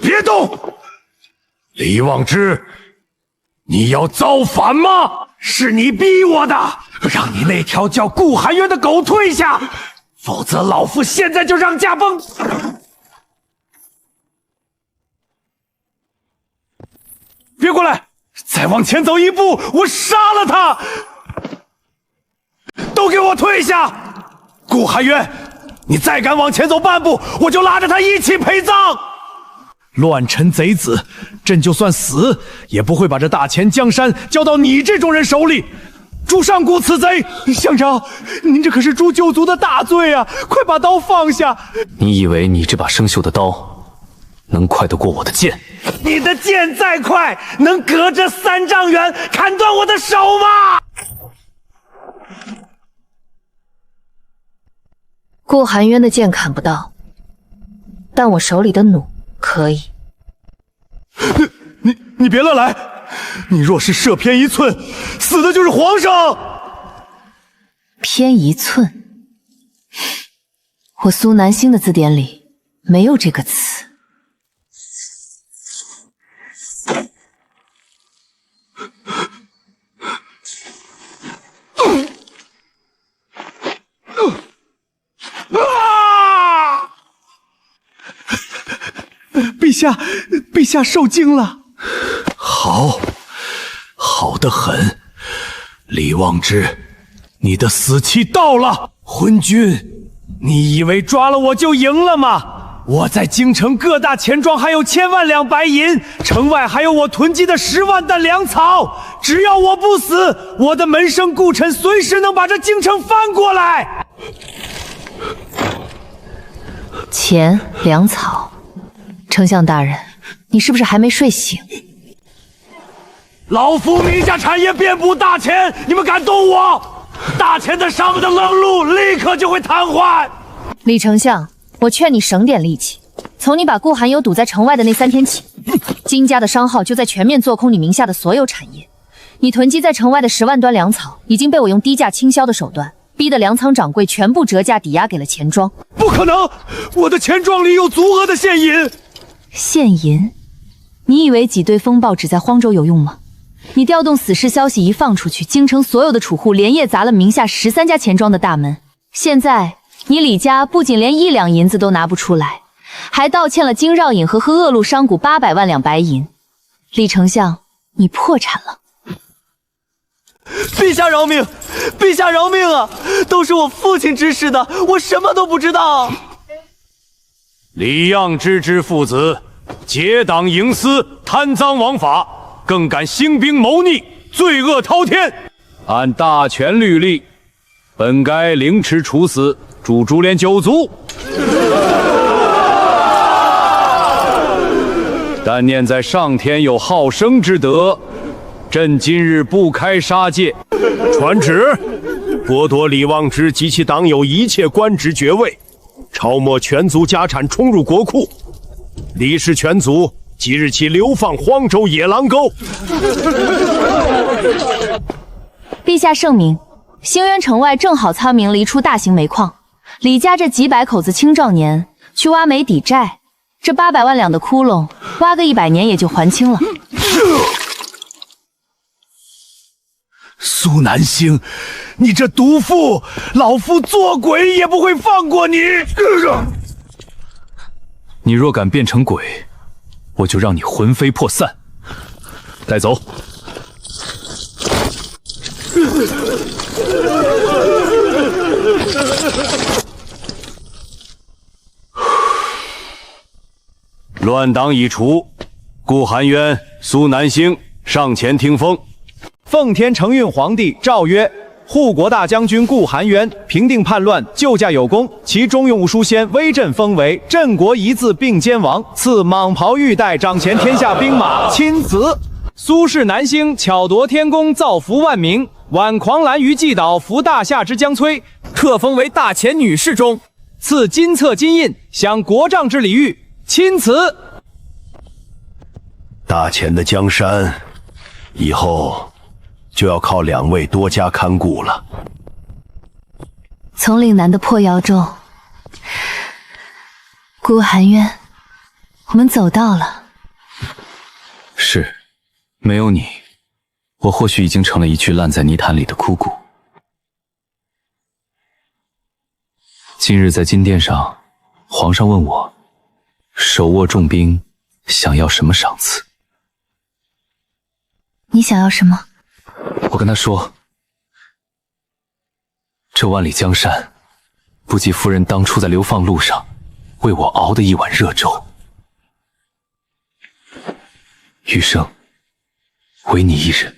别动！李望之，你要造反吗？是你逼我的，让你那条叫顾寒渊的狗退下，否则老夫现在就让驾崩！别过来！再往前走一步，我杀了他！都给我退下！顾寒渊，你再敢往前走半步，我就拉着他一起陪葬！乱臣贼子，朕就算死，也不会把这大钱江山交到你这种人手里。诛上古此贼！乡长，您这可是诛九族的大罪啊！快把刀放下！你以为你这把生锈的刀能快得过我的剑？你的剑再快，能隔着3丈远砍断我的手吗？顾寒渊的剑砍不到，但我手里的弩可以。你别乱来！你若是射偏1寸，死的就是皇上。偏1寸，我苏南星的字典里没有这个词。陛下受惊了。好得很，李望之，你的死期到了。昏君，你以为抓了我就赢了吗？我在京城各大钱庄还有1000万两白银，城外还有我囤积的10万担粮草。只要我不死，我的门生顾辰随时能把这京城翻过来。钱粮草，丞相大人，你是不是还没睡醒？老夫名下产业遍布大钱，你们敢动我，大钱的上面的冷路立刻就会瘫痪。李丞相，我劝你省点力气。从你把顾寒友堵在城外的那3天起，金家的商号就在全面做空你名下的所有产业。你囤积在城外的10万吨粮草，已经被我用低价倾销的手段，逼得粮仓掌柜全部折价抵押给了钱庄。不可能，我的钱庄里有足额的现银。现银？你以为挤兑风暴只在荒州有用吗？你调动死士消息一放出去，京城所有的储户连夜砸了名下13家钱庄的大门。现在你李家不仅连1两银子都拿不出来，还倒欠了京绕引和恶路商贾800万两白银。李丞相，你破产了。陛下饶命！陛下饶命啊！都是我父亲指使的，我什么都不知道。李漾之父子结党营私，贪赃枉法，更敢兴兵谋逆，罪恶滔天。按大权律例，本该凌迟处死，诛株连9族。但念在上天有好生之德，朕今日不开杀戒，传旨，剥夺李望之及其党友一切官职爵位，抄没全族家产充入国库，李氏全族即日起流放荒州野狼沟。陛下圣明，兴渊城外正好仓明了一处大型煤矿，李家这几百口子青壮年去挖煤抵债，这800万两的窟窿，挖个100年也就还清了。苏南星，你这毒妇，老夫做鬼也不会放过你！你若敢变成鬼，我就让你魂飞魄散。带走。乱党已除，顾含冤、苏南星上前听封。奉天承运皇帝诏曰：护国大将军顾含冤平定叛乱，救驾有功，其忠勇武书先，威震封为镇国一字并肩王，赐蟒袍玉带，掌前天下兵马，亲子。苏氏南星巧夺天工，造福万民，挽狂澜于既倒，扶大夏之将摧，特封为大前女侍中，赐金册金印，享国丈之礼遇，钦此。大前的江山，以后就要靠2位多加看顾了。从岭南的破窑中，顾含冤，我们走到了。是，没有你，我或许已经成了一具烂在泥潭里的枯骨。今日在金殿上，皇上问我，手握重兵，想要什么赏赐？你想要什么？我跟他说，这万里江山，不及夫人当初在流放路上为我熬的一碗热粥。余生，唯你一人。